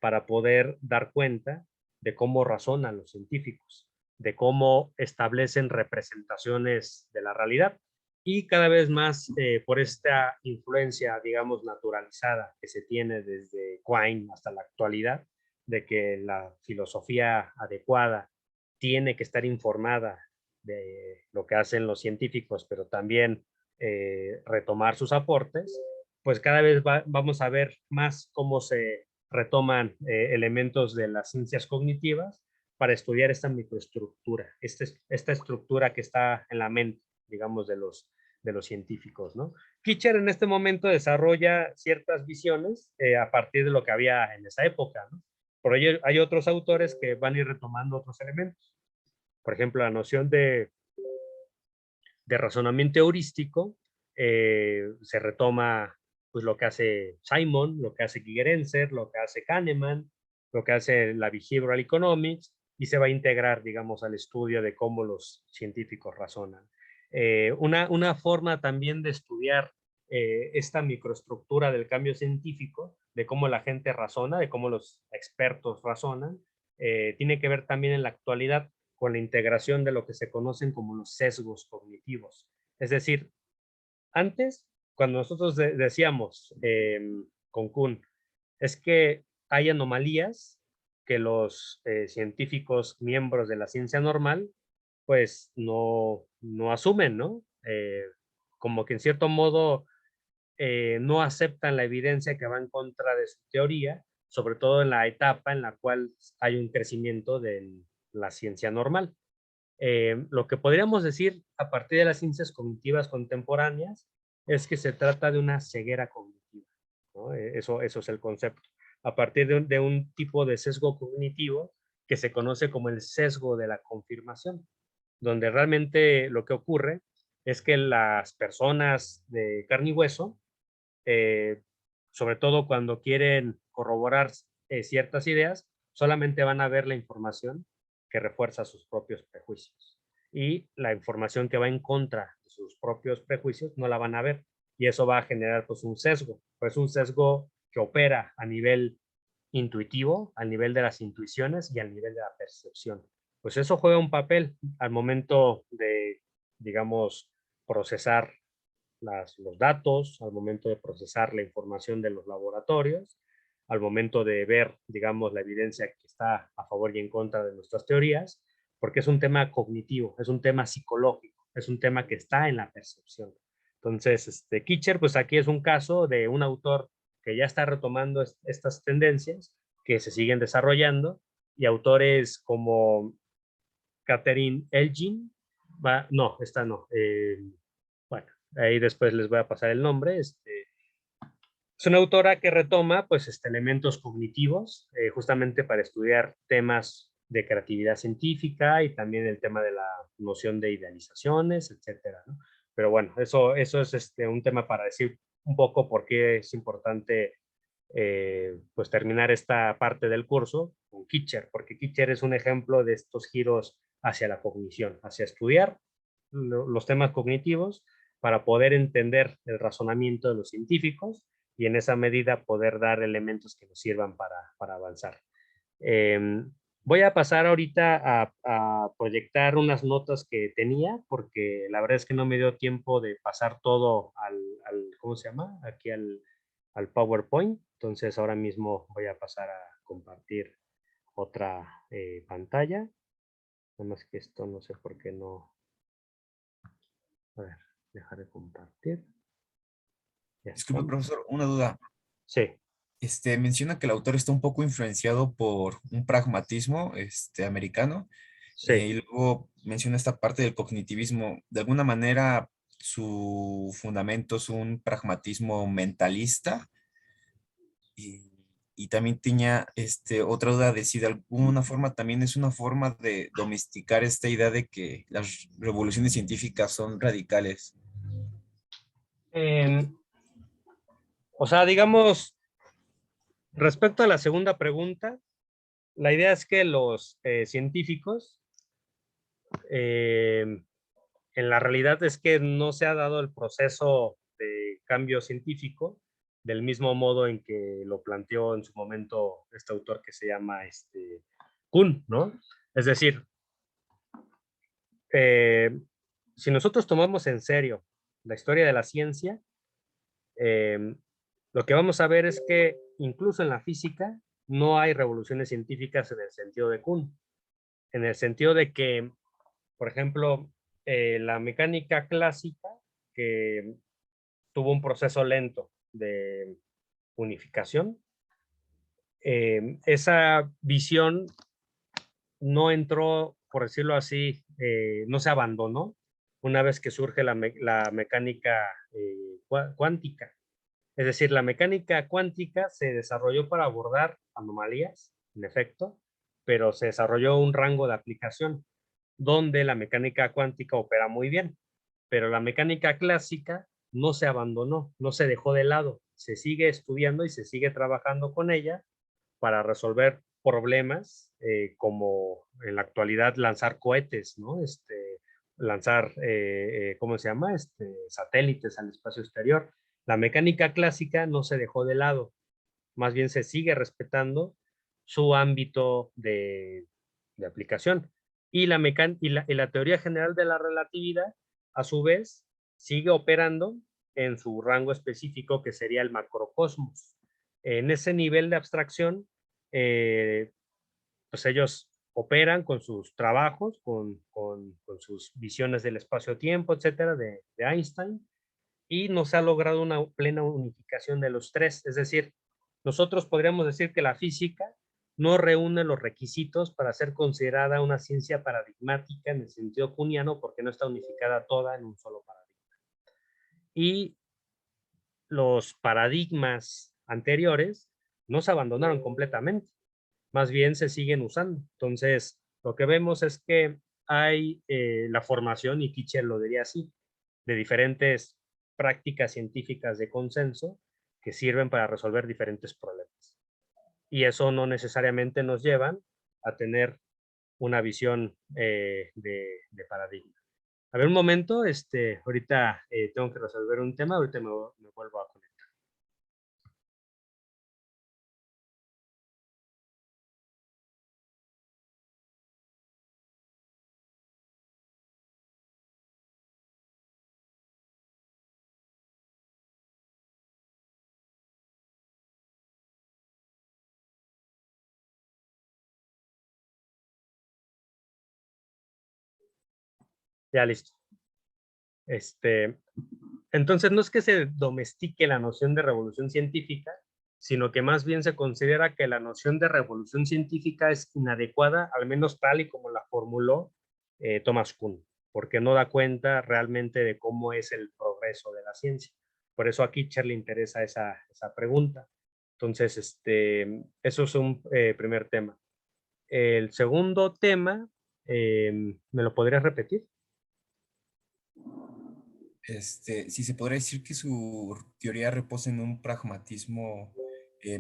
para poder dar cuenta de cómo razonan los científicos, de cómo establecen representaciones de la realidad y cada vez más por esta influencia, digamos, naturalizada que se tiene desde Quine hasta la actualidad, de que la filosofía adecuada tiene que estar informada de lo que hacen los científicos, pero también retomar sus aportes, pues cada vez vamos a ver más cómo se retoman elementos de las ciencias cognitivas para estudiar esta microestructura, esta estructura que está en la mente, digamos, de los científicos, ¿no? Kitcher en este momento desarrolla ciertas visiones a partir de lo que había en esa época, ¿no? Por ello hay otros autores que van a ir retomando otros elementos. Por ejemplo, la noción de razonamiento heurístico se retoma pues lo que hace Simon, lo que hace Gigerenzer, lo que hace Kahneman, lo que hace la Behavioral Economics, y se va a integrar, digamos, al estudio de cómo los científicos razonan. Una forma también de estudiar esta microestructura del cambio científico, de cómo la gente razona, de cómo los expertos razonan, tiene que ver también en la actualidad con la integración de lo que se conocen como los sesgos cognitivos. Es decir, antes, cuando nosotros decíamos con Kuhn, es que hay anomalías que los científicos miembros de la ciencia normal pues no asumen, ¿no? Como que en cierto modo no aceptan la evidencia que va en contra de su teoría, sobre todo en la etapa en la cual hay un crecimiento de la ciencia normal. Lo que podríamos decir a partir de las ciencias cognitivas contemporáneas es que se trata de una ceguera cognitiva, ¿no? Eso es el concepto. A partir de un tipo de sesgo cognitivo que se conoce como el sesgo de la confirmación, donde realmente lo que ocurre es que las personas de carne y hueso, eh, sobre todo cuando quieren corroborar ciertas ideas, solamente van a ver la información que refuerza sus propios prejuicios. Y la información que va en contra de sus propios prejuicios no la van a ver. Y eso va a generar pues un sesgo. Pues un sesgo que opera a nivel intuitivo, al nivel de las intuiciones y al nivel de la percepción. Pues eso juega un papel al momento de, digamos, procesar los datos, al momento de procesar la información de los laboratorios, al momento de ver, digamos, la evidencia que está a favor y en contra de nuestras teorías, porque es un tema cognitivo, es un tema psicológico. es un tema que está en la percepción. Entonces, Kitcher, pues aquí es un caso de un autor que ya está retomando estas tendencias que se siguen desarrollando y autores como Catherine Elgin, no, esta no, bueno, ahí después les voy a pasar el nombre, es una autora que retoma pues elementos cognitivos justamente para estudiar temas de creatividad científica y también el tema de la noción de idealizaciones, etcétera, ¿no? Pero bueno, eso es un tema para decir un poco por qué es importante pues terminar esta parte del curso con Kitcher, porque Kitcher es un ejemplo de estos giros hacia la cognición, hacia estudiar los temas cognitivos para poder entender el razonamiento de los científicos y en esa medida poder dar elementos que nos sirvan para avanzar. Voy a pasar ahorita a proyectar unas notas que tenía, porque la verdad es que no me dio tiempo de pasar todo ¿cómo se llama? Aquí al PowerPoint. Entonces ahora mismo voy a pasar a compartir otra pantalla. Nada más que esto no sé por qué no. A ver, dejar de compartir. Ya está. Disculpe, profesor, una duda. Sí, Menciona que el autor está un poco influenciado por un pragmatismo, americano, sí. y luego menciona esta parte del cognitivismo. De alguna manera, su fundamento es un pragmatismo mentalista y, y también tenía, otra duda de si de alguna forma también es una forma de domesticar esta idea de que las revoluciones científicas son radicales. Eh, o sea, digamos, respecto a la segunda pregunta, la idea es que los científicos, en la realidad es que no se ha dado el proceso de cambio científico del mismo modo en que lo planteó en su momento este autor que se llama Kuhn, ¿no? Es decir, eh, si nosotros tomamos en serio la historia de la ciencia, eh, lo que vamos a ver es que incluso en la física no hay revoluciones científicas en el sentido de Kuhn, en el sentido de que, por ejemplo, la mecánica clásica, que tuvo un proceso lento de unificación, esa visión no entró, por decirlo así, no se abandonó una vez que surge la mecánica cuántica. Es decir, la mecánica cuántica se desarrolló para abordar anomalías, en efecto, pero se desarrolló un rango de aplicación donde la mecánica cuántica opera muy bien, pero la mecánica clásica no se abandonó, no se dejó de lado, se sigue estudiando y se sigue trabajando con ella para resolver problemas como en la actualidad lanzar cohetes, ¿no? Lanzar, ¿cómo se llama? Satélites al espacio exterior. La mecánica clásica no se dejó de lado, más bien se sigue respetando su ámbito de aplicación. Y la teoría general de la relatividad, a su vez, sigue operando en su rango específico que sería el macrocosmos. En ese nivel de abstracción, eh, pues ellos operan con sus trabajos, con sus visiones del espacio-tiempo, etcétera, de Einstein, y no se ha logrado una plena unificación de los tres. Es decir, nosotros podríamos decir que la física no reúne los requisitos para ser considerada una ciencia paradigmática en el sentido kuhniano porque no está unificada toda en un solo paradigma. Y los paradigmas anteriores no se abandonaron completamente, más bien se siguen usando. Entonces, lo que vemos es que hay la formación, y Kitcher lo diría así, de diferentes prácticas científicas de consenso que sirven para resolver diferentes problemas. Y eso no necesariamente nos llevan a tener una visión de paradigma. A ver, un momento, ahorita tengo que resolver un tema, ahorita me vuelvo a conectar. Ya listo. Entonces, no es que se domestique la noción de revolución científica, sino que más bien se considera que la noción de revolución científica es inadecuada, al menos tal y como la formuló Thomas Kuhn, porque no da cuenta realmente de cómo es el progreso de la ciencia. Por eso a Kitcher le interesa esa pregunta. Entonces, eso es un primer tema. El segundo tema, ¿me lo podrías repetir? Si se podría decir que su teoría reposa en un pragmatismo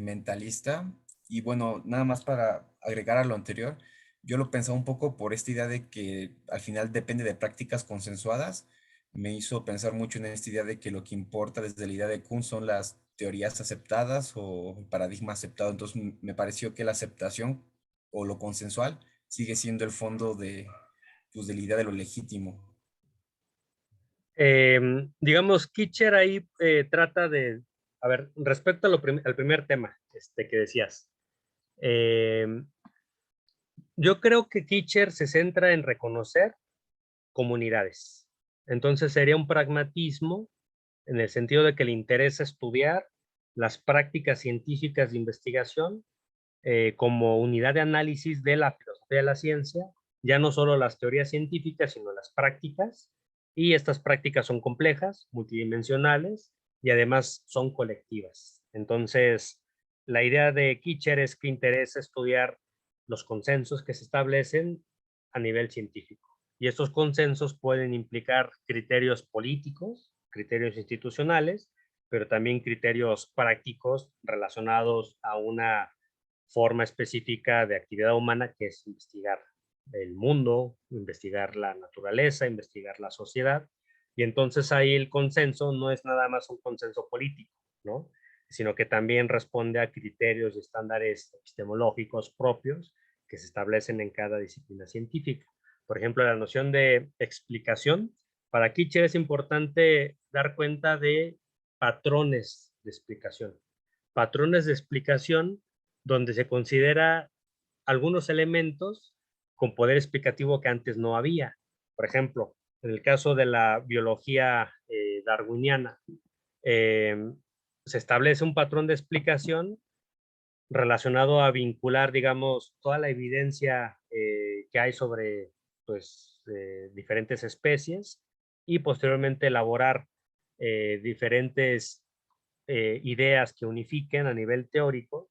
mentalista. Y bueno, nada más para agregar a lo anterior, yo lo pensaba un poco por esta idea de que al final depende de prácticas consensuadas. Me hizo pensar mucho en esta idea de que lo que importa desde la idea de Kuhn son las teorías aceptadas o el paradigma aceptado. Entonces me pareció que la aceptación o lo consensual sigue siendo el fondo de, pues, de la idea de lo legítimo. Digamos, Kitcher ahí trata de, a ver, respecto a al primer tema que decías, yo creo que Kitcher se centra en reconocer comunidades. Entonces sería un pragmatismo en el sentido de que le interesa estudiar las prácticas científicas de investigación como unidad de análisis de la filosofía de la ciencia, ya no solo las teorías científicas, sino las prácticas, y estas prácticas son complejas, multidimensionales, y además son colectivas. Entonces, la idea de Kitcher es que interesa estudiar los consensos que se establecen a nivel científico. Y estos consensos pueden implicar criterios políticos, criterios institucionales, pero también criterios prácticos relacionados a una forma específica de actividad humana, que es investigar el mundo, investigar la naturaleza, investigar la sociedad. Y entonces ahí el consenso no es nada más un consenso político, ¿no? Sino que también responde a criterios y estándares epistemológicos propios que se establecen en cada disciplina científica. Por ejemplo, la noción de explicación. Para Kitcher es importante dar cuenta de patrones de explicación. Patrones de explicación donde se considera algunos elementos con poder explicativo que antes no había. Por ejemplo, en el caso de la biología darwiniana, eh, se establece un patrón de explicación relacionado a vincular, digamos, toda la evidencia que hay sobre pues, diferentes especies y posteriormente elaborar diferentes ideas que unifiquen a nivel teórico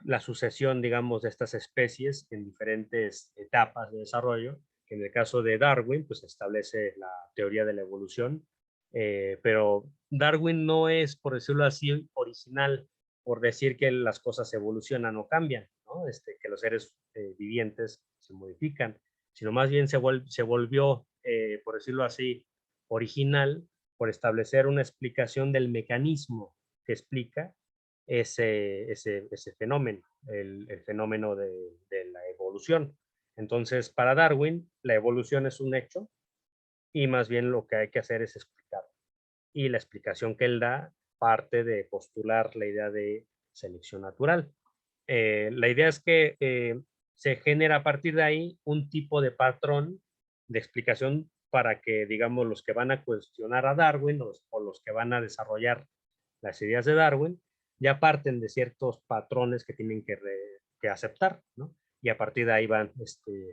la sucesión, digamos, de estas especies en diferentes etapas de desarrollo, que en el caso de Darwin, pues establece la teoría de la evolución, pero Darwin no es, por decirlo así, original por decir que las cosas evolucionan o cambian, ¿no? Que los seres vivientes se modifican, sino más bien se volvió, por decirlo así, original por establecer una explicación del mecanismo que explica ese fenómeno, el fenómeno de la evolución. Entonces, para Darwin, la evolución es un hecho y más bien lo que hay que hacer es explicar. Y la explicación que él da parte de postular la idea de selección natural. La idea es que se genera a partir de ahí un tipo de patrón de explicación para que, digamos, los que van a cuestionar a Darwin o los que van a desarrollar las ideas de Darwin ya parten de ciertos patrones que tienen que aceptar, ¿no? Y a partir de ahí van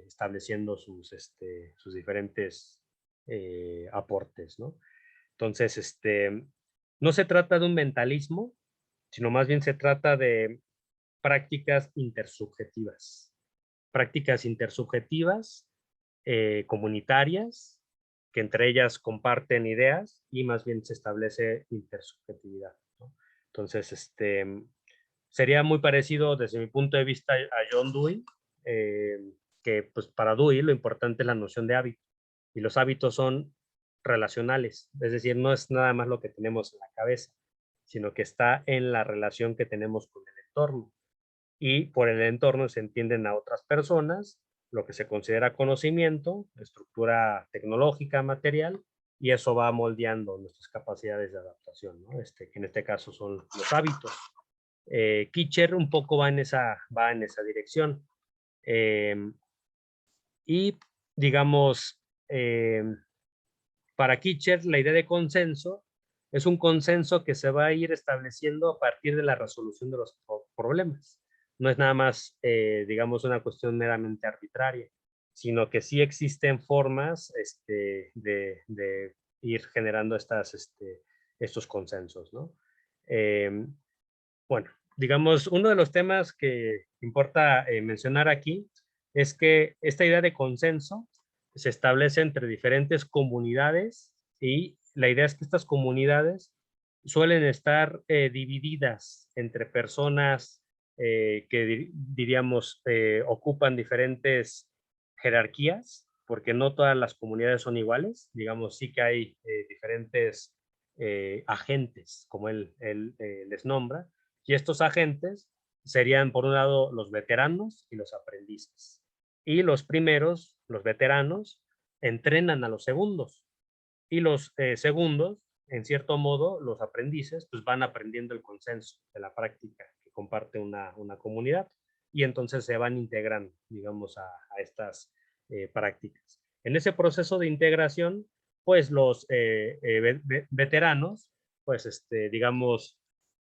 estableciendo sus diferentes aportes, ¿no? Entonces, no se trata de un mentalismo, sino más bien se trata de prácticas intersubjetivas. Prácticas intersubjetivas, comunitarias, que entre ellas comparten ideas y más bien se establece intersubjetividad, ¿no? Entonces, sería muy parecido desde mi punto de vista a John Dewey, eh, que pues para Dewey lo importante es la noción de hábito y los hábitos son relacionales, es decir, no es nada más lo que tenemos en la cabeza, sino que está en la relación que tenemos con el entorno y por el entorno se entienden a otras personas, lo que se considera conocimiento, estructura tecnológica, material, y eso va moldeando nuestras capacidades de adaptación, ¿no? Que en este caso son los hábitos. Kitcher un poco va en esa dirección. Y digamos, para Kitcher, la idea de consenso es un consenso que se va a ir estableciendo a partir de la resolución de los problemas. No es nada más, digamos, una cuestión meramente arbitraria, sino que sí existen formas de ir generando estos consensos, ¿no? Bueno, digamos, uno de los temas que importa mencionar aquí es que esta idea de consenso se establece entre diferentes comunidades y la idea es que estas comunidades suelen estar divididas entre personas que diríamos ocupan diferentes jerarquías, porque no todas las comunidades son iguales, digamos, sí que hay diferentes agentes, como él les nombra, y estos agentes serían, por un lado, los veteranos y los aprendices. Y los primeros, los veteranos, entrenan a los segundos. Y los segundos, en cierto modo, los aprendices, pues van aprendiendo el consenso de la práctica que comparte una comunidad. Y entonces se van integrando, digamos, a estas prácticas. En ese proceso de integración, pues los veteranos, pues digamos,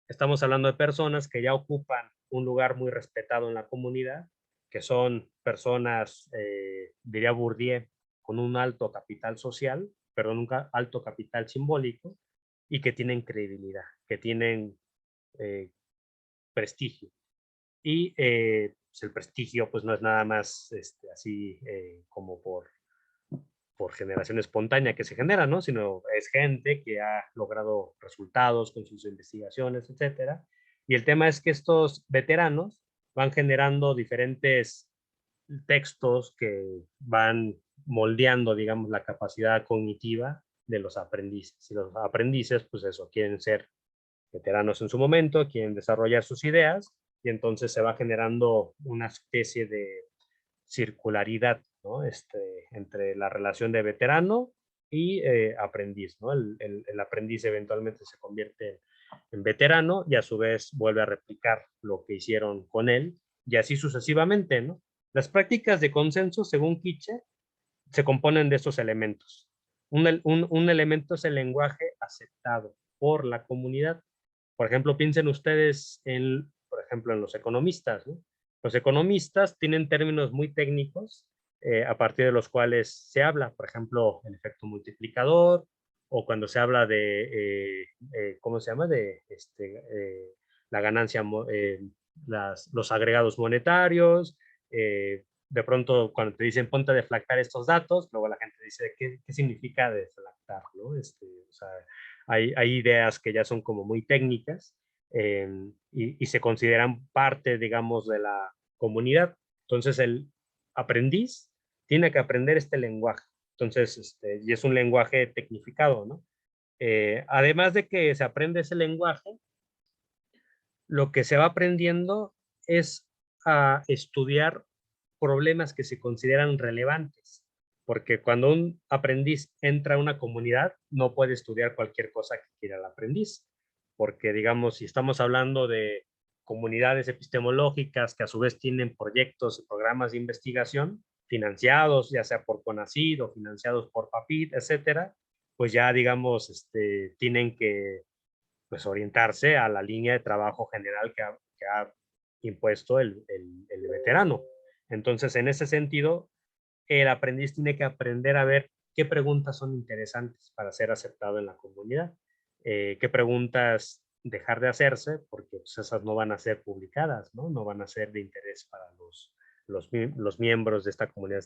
estamos hablando de personas que ya ocupan un lugar muy respetado en la comunidad, que son personas, diría Bourdieu, con un alto capital social, perdón, un alto capital simbólico, y que tienen credibilidad, que tienen eh, prestigio. Y pues el prestigio pues no es nada más así como por generación espontánea que se genera, ¿no? Sino es gente que ha logrado resultados con sus investigaciones, etcétera. Y el tema es que estos veteranos van generando diferentes textos que van moldeando, digamos, la capacidad cognitiva de los aprendices. Y los aprendices, pues eso, quieren ser veteranos en su momento, quieren desarrollar sus ideas, y entonces se va generando una especie de circularidad, ¿no? Entre la relación de veterano y aprendiz, ¿no? El aprendiz eventualmente se convierte en veterano y a su vez vuelve a replicar lo que hicieron con él y así sucesivamente, ¿no? Las prácticas de consenso, según Kitche, se componen de estos elementos. Un elemento es el lenguaje aceptado por la comunidad. Por ejemplo, piensen ustedes por ejemplo, en los economistas, ¿no? Los economistas tienen términos muy técnicos a partir de los cuales se habla, por ejemplo, el efecto multiplicador, o cuando se habla de, ¿cómo se llama? La ganancia, los agregados monetarios, de pronto cuando te dicen ponte a deflactar estos datos, luego la gente dice, ¿qué significa deflactar? ¿No? O sea, hay ideas que ya son como muy técnicas y se consideran parte, digamos, de la comunidad. Entonces el aprendiz tiene que aprender este lenguaje. Entonces, y es un lenguaje tecnificado, ¿no? Además de que se aprende ese lenguaje, lo que se va aprendiendo es a estudiar problemas que se consideran relevantes, porque cuando un aprendiz entra a una comunidad, no puede estudiar cualquier cosa que quiera el aprendiz, porque digamos, si estamos hablando de comunidades epistemológicas que a su vez tienen proyectos y programas de investigación financiados, ya sea por CONACYT o financiados por PAPIT, etcétera, pues ya digamos, tienen que pues orientarse a la línea de trabajo general que ha impuesto el veterano. Entonces, en ese sentido, el aprendiz tiene que aprender a ver qué preguntas son interesantes para ser aceptado en la comunidad, qué preguntas dejar de hacerse, porque pues, esas no van a ser publicadas, ¿no? No van a ser de interés para los miembros de esta comunidad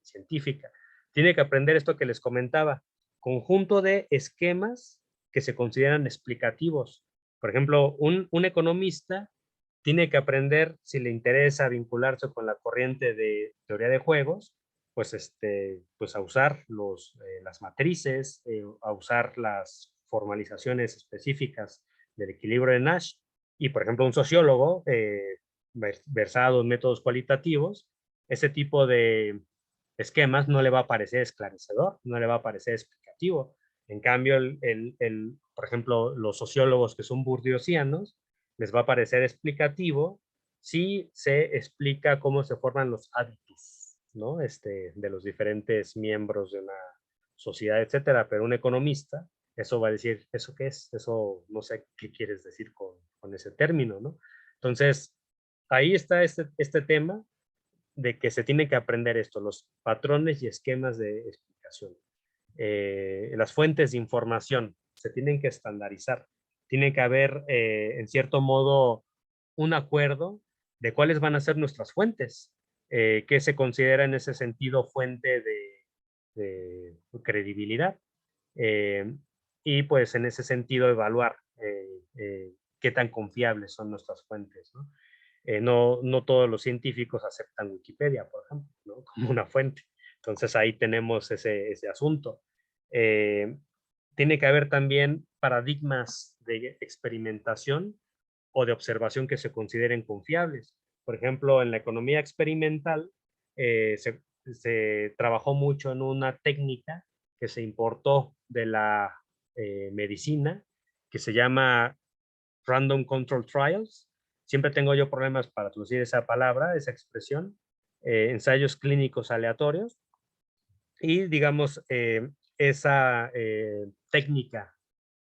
científica. Tiene que aprender esto que les comentaba, conjunto de esquemas que se consideran explicativos. Por ejemplo, un economista tiene que aprender, si le interesa vincularse con la corriente de teoría de juegos, pues a usar las matrices, a usar las formalizaciones específicas del equilibrio de Nash. Y, por ejemplo, un sociólogo versado en métodos cualitativos, ese tipo de esquemas no le va a parecer esclarecedor, no le va a parecer explicativo. En cambio, por ejemplo, los sociólogos que son burdiosianos, les va a parecer explicativo si se explica cómo se forman los hábitos, ¿no? De los diferentes miembros de una sociedad, etcétera, pero un economista, eso va a decir, ¿eso qué es? Eso no sé qué quieres decir con ese término, ¿no? Entonces, ahí está este tema de que se tiene que aprender esto, los patrones y esquemas de explicación. Las fuentes de información se tienen que estandarizar. Tiene que haber, en cierto modo, un acuerdo de cuáles van a ser nuestras fuentes, qué se considera en ese sentido fuente de credibilidad. eh, y pues en ese sentido evaluar qué tan confiables son nuestras fuentes, ¿no? No todos los científicos aceptan Wikipedia, por ejemplo, ¿no? Como una fuente. Entonces ahí tenemos ese asunto. Eh, Tiene que haber también paradigmas de experimentación o de observación que se consideren confiables. Por ejemplo, en la economía experimental se trabajó mucho en una técnica que se importó de la medicina, que se llama Random Control Trials. Siempre tengo yo problemas para traducir esa palabra, esa expresión. Ensayos clínicos aleatorios. Y digamos, esa técnica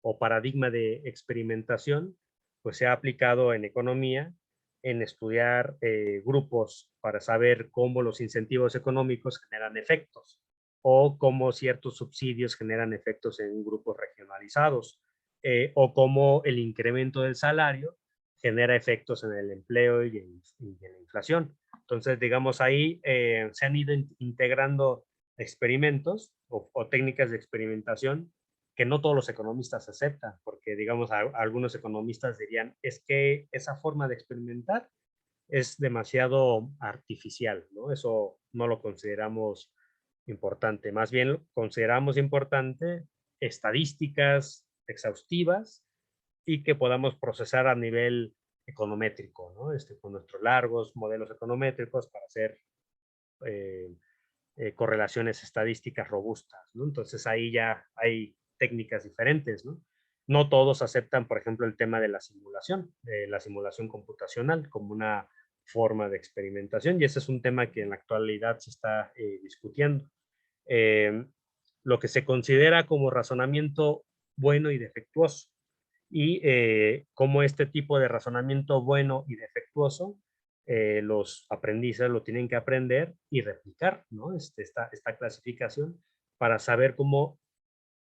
o paradigma de experimentación, pues se ha aplicado en economía, en estudiar grupos para saber cómo los incentivos económicos generan efectos o cómo ciertos subsidios generan efectos en grupos regionalizados o cómo el incremento del salario genera efectos en el empleo y en la inflación. Entonces, digamos, ahí se han ido integrando experimentos o técnicas de experimentación que no todos los economistas aceptan, porque digamos, algunos economistas dirían, es que esa forma de experimentar es demasiado artificial, ¿no? Eso no lo consideramos importante. Más bien consideramos importante estadísticas exhaustivas y que podamos procesar a nivel econométrico, ¿no? Con nuestros largos modelos econométricos para hacer eh, correlaciones estadísticas robustas, ¿no? Entonces ahí ya hay técnicas diferentes, ¿no? No todos aceptan, por ejemplo, el tema de la simulación computacional como una forma de experimentación, y ese es un tema que en la actualidad se está discutiendo. Eh, lo que se considera como razonamiento bueno y defectuoso, y cómo este tipo de razonamiento bueno y defectuoso los aprendices lo tienen que aprender y replicar, ¿no? Esta clasificación para saber cómo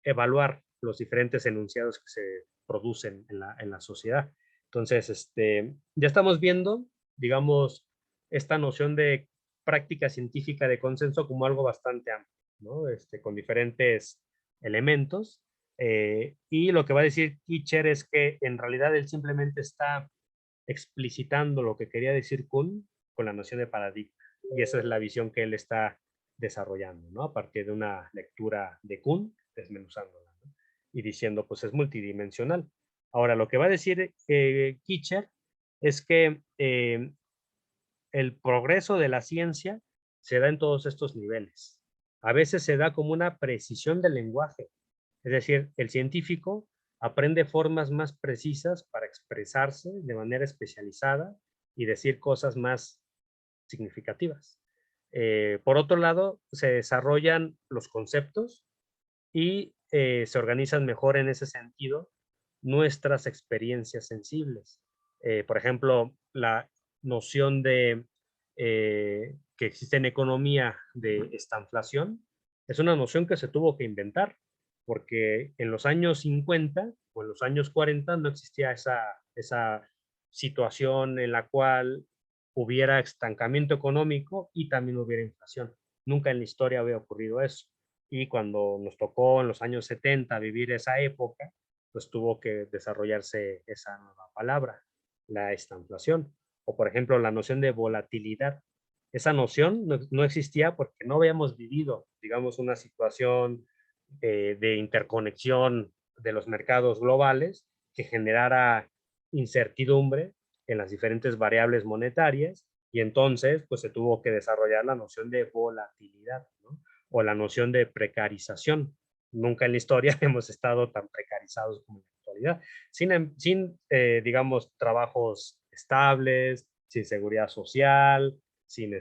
evaluar los diferentes enunciados que se producen en la sociedad. Entonces, ya estamos viendo, digamos, esta noción de práctica científica de consenso como algo bastante amplio, ¿no? Con diferentes elementos. Y lo que va a decir Teacher es que en realidad él simplemente está explicitando lo que quería decir Kuhn con la noción de paradigma. Y esa es la visión que él está desarrollando, ¿no? A partir de una lectura de Kuhn, desmenuzándola, ¿no? Y diciendo, pues es multidimensional. Ahora, lo que va a decir Kitcher es que el progreso de la ciencia se da en todos estos niveles. A veces se da como una precisión del lenguaje, es decir, el científico aprende formas más precisas para expresarse de manera especializada y decir cosas más significativas. Por otro lado, se desarrollan los conceptos y se organizan mejor en ese sentido nuestras experiencias sensibles. Por ejemplo, la noción de que existe en economía de estanflación es una noción que se tuvo que inventar, porque en los años 50 o en los años 40 no existía esa situación en la cual hubiera estancamiento económico y también hubiera inflación. Nunca en la historia había ocurrido eso. Y cuando nos tocó en los años 70 vivir esa época, pues tuvo que desarrollarse esa nueva palabra, la estanflación. O por ejemplo, la noción de volatilidad. Esa noción no existía porque no habíamos vivido, digamos, una situación de interconexión de los mercados globales que generara incertidumbre en las diferentes variables monetarias, y entonces pues se tuvo que desarrollar la noción de volatilidad, ¿no? O la noción de precarización. Nunca en la historia hemos estado tan precarizados como en la actualidad, digamos, trabajos estables, sin seguridad social, sin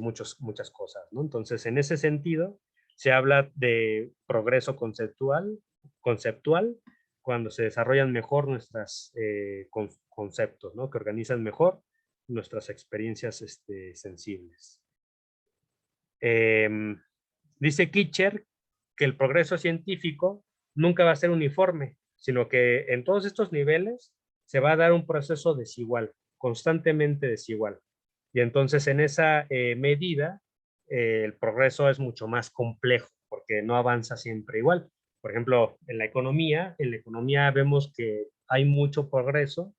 muchas cosas, ¿no? Entonces, en ese sentido, Se habla de progreso conceptual cuando se desarrollan mejor nuestros conceptos, ¿no? Que organizan mejor nuestras experiencias sensibles. Dice Kitcher que el progreso científico nunca va a ser uniforme, sino que en todos estos niveles se va a dar un proceso desigual, constantemente desigual. Y entonces en esa medida el progreso es mucho más complejo, porque no avanza siempre igual. Por ejemplo, en la economía vemos que hay mucho progreso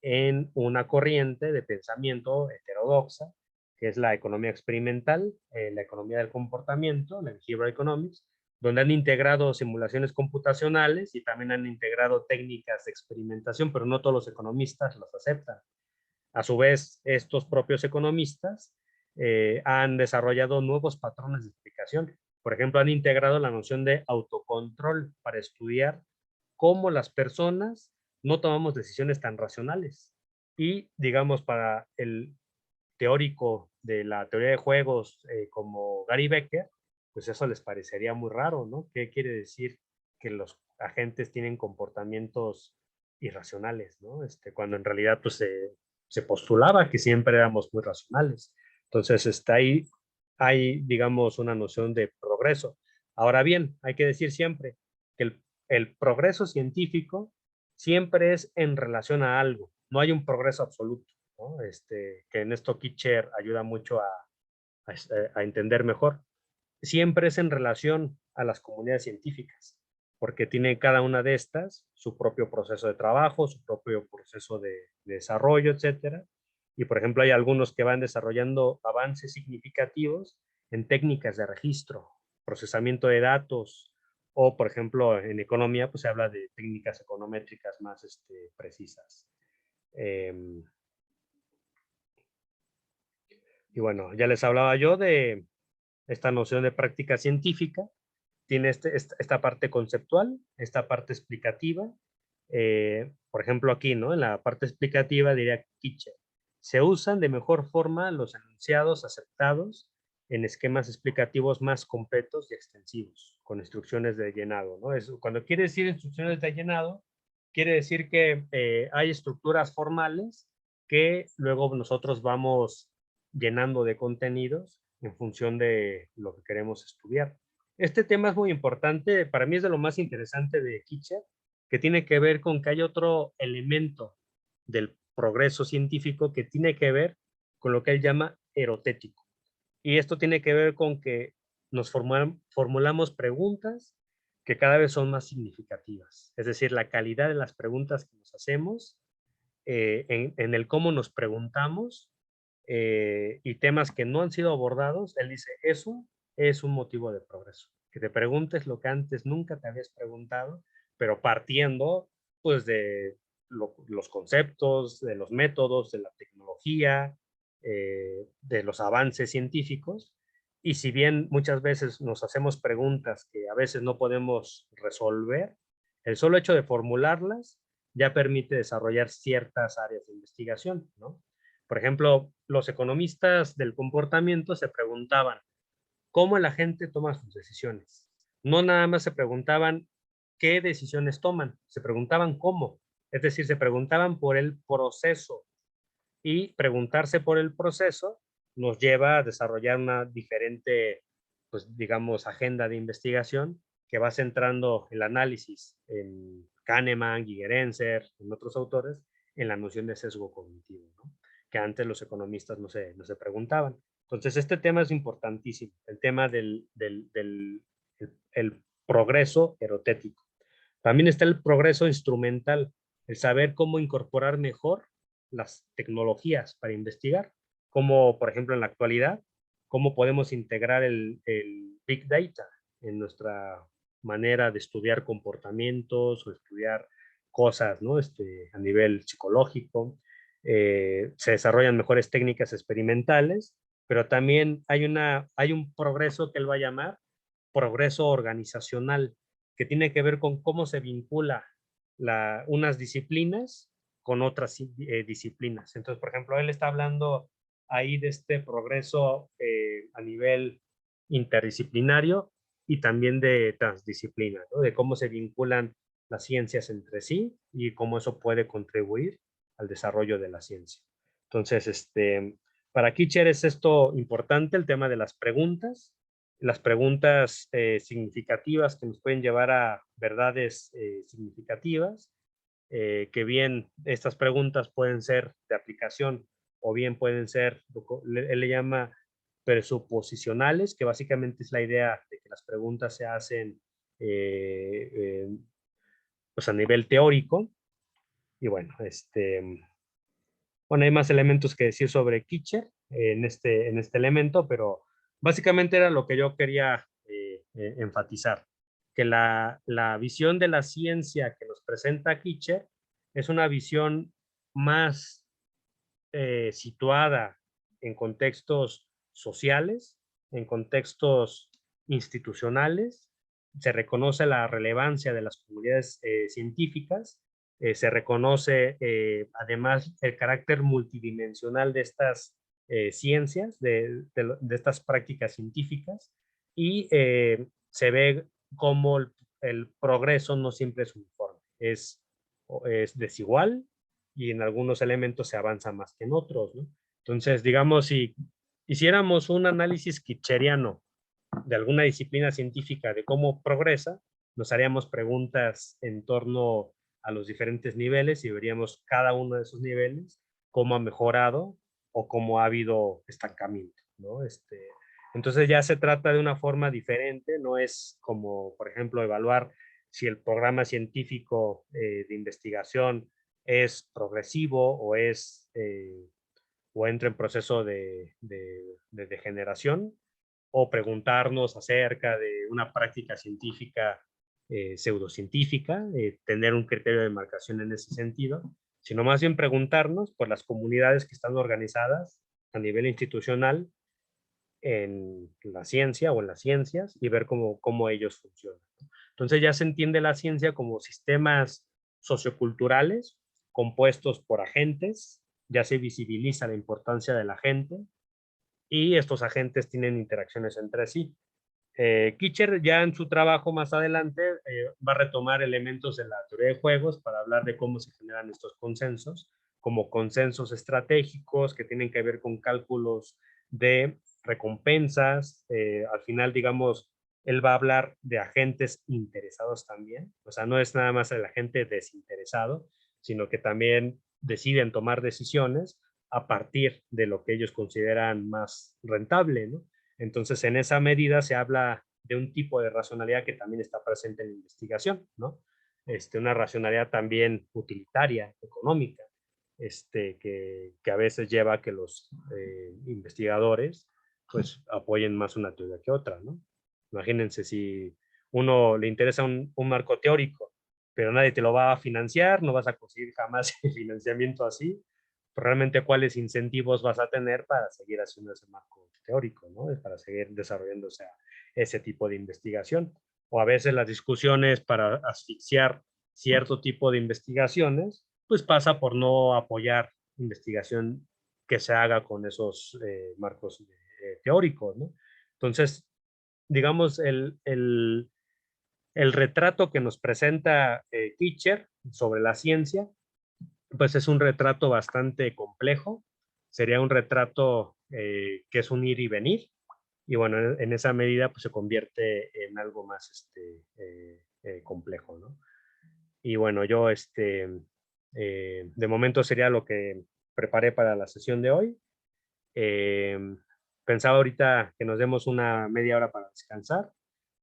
en una corriente de pensamiento heterodoxa, que es la economía experimental, la economía del comportamiento, la behavioral economics, donde han integrado simulaciones computacionales y también han integrado técnicas de experimentación, pero no todos los economistas las aceptan. A su vez, estos propios economistas han desarrollado nuevos patrones de explicación. Por ejemplo, han integrado la noción de autocontrol para estudiar cómo las personas no tomamos decisiones tan racionales. Y, digamos, para el teórico de la teoría de juegos como Gary Becker, pues eso les parecería muy raro, ¿no? ¿Qué quiere decir que los agentes tienen comportamientos irracionales, ¿no? Cuando en realidad pues se postulaba que siempre éramos muy racionales. Entonces está ahí, hay, digamos, una noción de progreso. Ahora bien, hay que decir siempre que el progreso científico siempre es en relación a algo, no hay un progreso absoluto, ¿no? Que en esto Kitcher ayuda mucho a entender mejor. Siempre es en relación a las comunidades científicas, porque tiene cada una de estas su propio proceso de trabajo, su propio proceso de desarrollo, etcétera. Y por ejemplo, hay algunos que van desarrollando avances significativos en técnicas de registro, procesamiento de datos, o por ejemplo, en economía, pues se habla de técnicas econométricas más precisas. Y bueno, ya les hablaba yo de esta noción de práctica científica. Tiene esta parte conceptual, esta parte explicativa. Por ejemplo, aquí, ¿no? En la parte explicativa diría Kitcher, se usan de mejor forma los enunciados aceptados en esquemas explicativos más completos y extensivos, con instrucciones de llenado, ¿no? Cuando quiere decir instrucciones de llenado, quiere decir que hay estructuras formales que luego nosotros vamos llenando de contenidos en función de lo que queremos estudiar. Este tema es muy importante, para mí es de lo más interesante de Kitcher, que tiene que ver con que hay otro elemento del progreso científico que tiene que ver con lo que él llama erotético. Y esto tiene que ver con que nos formulamos preguntas que cada vez son más significativas. Es decir, la calidad de las preguntas que nos hacemos, en el cómo nos preguntamos, y temas que no han sido abordados, él dice, eso es un motivo de progreso. Que te preguntes lo que antes nunca te habías preguntado, pero partiendo pues de los conceptos, de los métodos, de la tecnología, de los avances científicos. Y si bien muchas veces nos hacemos preguntas que a veces no podemos resolver, el solo hecho de formularlas ya permite desarrollar ciertas áreas de investigación, ¿no? Por ejemplo, los economistas del comportamiento se preguntaban cómo la gente toma sus decisiones. No nada más se preguntaban qué decisiones toman, se preguntaban cómo. Es decir, se preguntaban por el proceso, y preguntarse por el proceso nos lleva a desarrollar una diferente, pues digamos, agenda de investigación que va centrando el análisis en Kahneman, Gigerenzer, en otros autores, en la noción de sesgo cognitivo, ¿no? Que antes los economistas no se preguntaban. Entonces, este tema es importantísimo, el tema el progreso erotético. También está el progreso instrumental, el saber cómo incorporar mejor las tecnologías para investigar, como por ejemplo en la actualidad, cómo podemos integrar el Big Data en nuestra manera de estudiar comportamientos o estudiar cosas, ¿no? A nivel psicológico. Se desarrollan mejores técnicas experimentales, pero también hay un progreso que él va a llamar progreso organizacional, que tiene que ver con cómo se vincula unas disciplinas con otras disciplinas. Entonces, por ejemplo, él está hablando ahí de este progreso a nivel interdisciplinario y también de transdisciplina, ¿no? De cómo se vinculan las ciencias entre sí y cómo eso puede contribuir al desarrollo de la ciencia. Entonces, para Kitcher es esto importante, el tema de las preguntas significativas que nos pueden llevar a verdades significativas, que bien estas preguntas pueden ser de aplicación o bien pueden ser, él le llama presuposicionales, que básicamente es la idea de que las preguntas se hacen pues a nivel teórico. Y bueno, bueno, hay más elementos que decir sobre Kitcher en este elemento, pero básicamente era lo que yo quería enfatizar, que la visión de la ciencia que nos presenta Kitcher es una visión más situada en contextos sociales, en contextos institucionales. Se reconoce la relevancia de las comunidades científicas, se reconoce además el carácter multidimensional de estas ciencias, de estas prácticas científicas, y se ve cómo el progreso no siempre es uniforme, es desigual, y en algunos elementos se avanza más que en otros, ¿no? Entonces, digamos, si hiciéramos un análisis kitcheriano de alguna disciplina científica de cómo progresa, nos haríamos preguntas en torno a los diferentes niveles y veríamos cada uno de esos niveles, cómo ha mejorado o cómo ha habido estancamiento, ¿no? Entonces ya se trata de una forma diferente, no es como, por ejemplo, evaluar si el programa científico de investigación es progresivo o entra en proceso de degeneración, o preguntarnos acerca de una práctica científica pseudocientífica, tener un criterio de marcación en ese sentido, sino más bien preguntarnos por las comunidades que están organizadas a nivel institucional en la ciencia o en las ciencias y ver cómo ellos funcionan. Entonces ya se entiende la ciencia como sistemas socioculturales compuestos por agentes, ya se visibiliza la importancia de la gente y estos agentes tienen interacciones entre sí. Kitcher ya en su trabajo más adelante va a retomar elementos de la teoría de juegos para hablar de cómo se generan estos consensos, como consensos estratégicos que tienen que ver con cálculos de recompensas. Al final, digamos, él va a hablar de agentes interesados también, o sea, no es nada más el agente desinteresado, sino que también deciden tomar decisiones a partir de lo que ellos consideran más rentable, ¿no? Entonces, en esa medida se habla de un tipo de racionalidad que también está presente en la investigación, ¿no? Una racionalidad también utilitaria, económica, que a veces lleva a que los investigadores pues apoyen más una teoría que otra, ¿no? Imagínense si uno le interesa un marco teórico, pero nadie te lo va a financiar, no vas a conseguir jamás el financiamiento así, realmente cuáles incentivos vas a tener para seguir haciendo ese marco teórico, ¿no? Para seguir desarrollándose ese tipo de investigación. O a veces las discusiones para asfixiar cierto tipo de investigaciones, pues pasa por no apoyar investigación que se haga con esos marcos teóricos, ¿no? Entonces, digamos, el retrato que nos presenta Kitcher sobre la ciencia pues es un retrato bastante complejo, sería un retrato que es un ir y venir, y bueno, en esa medida pues se convierte en algo más complejo, ¿no? Y bueno, yo de momento sería lo que preparé para la sesión de hoy. Eh, Pensaba ahorita que nos demos una media hora para descansar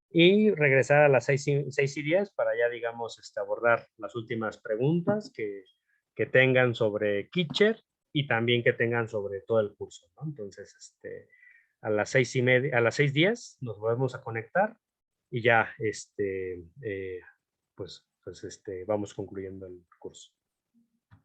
y regresar a las 6:10 para ya, digamos, abordar las últimas preguntas que tengan sobre Kitcher y también que tengan sobre todo el curso, ¿no? Entonces, a las 6:30, a las 6:10 nos volvemos a conectar y ya, pues vamos concluyendo el curso.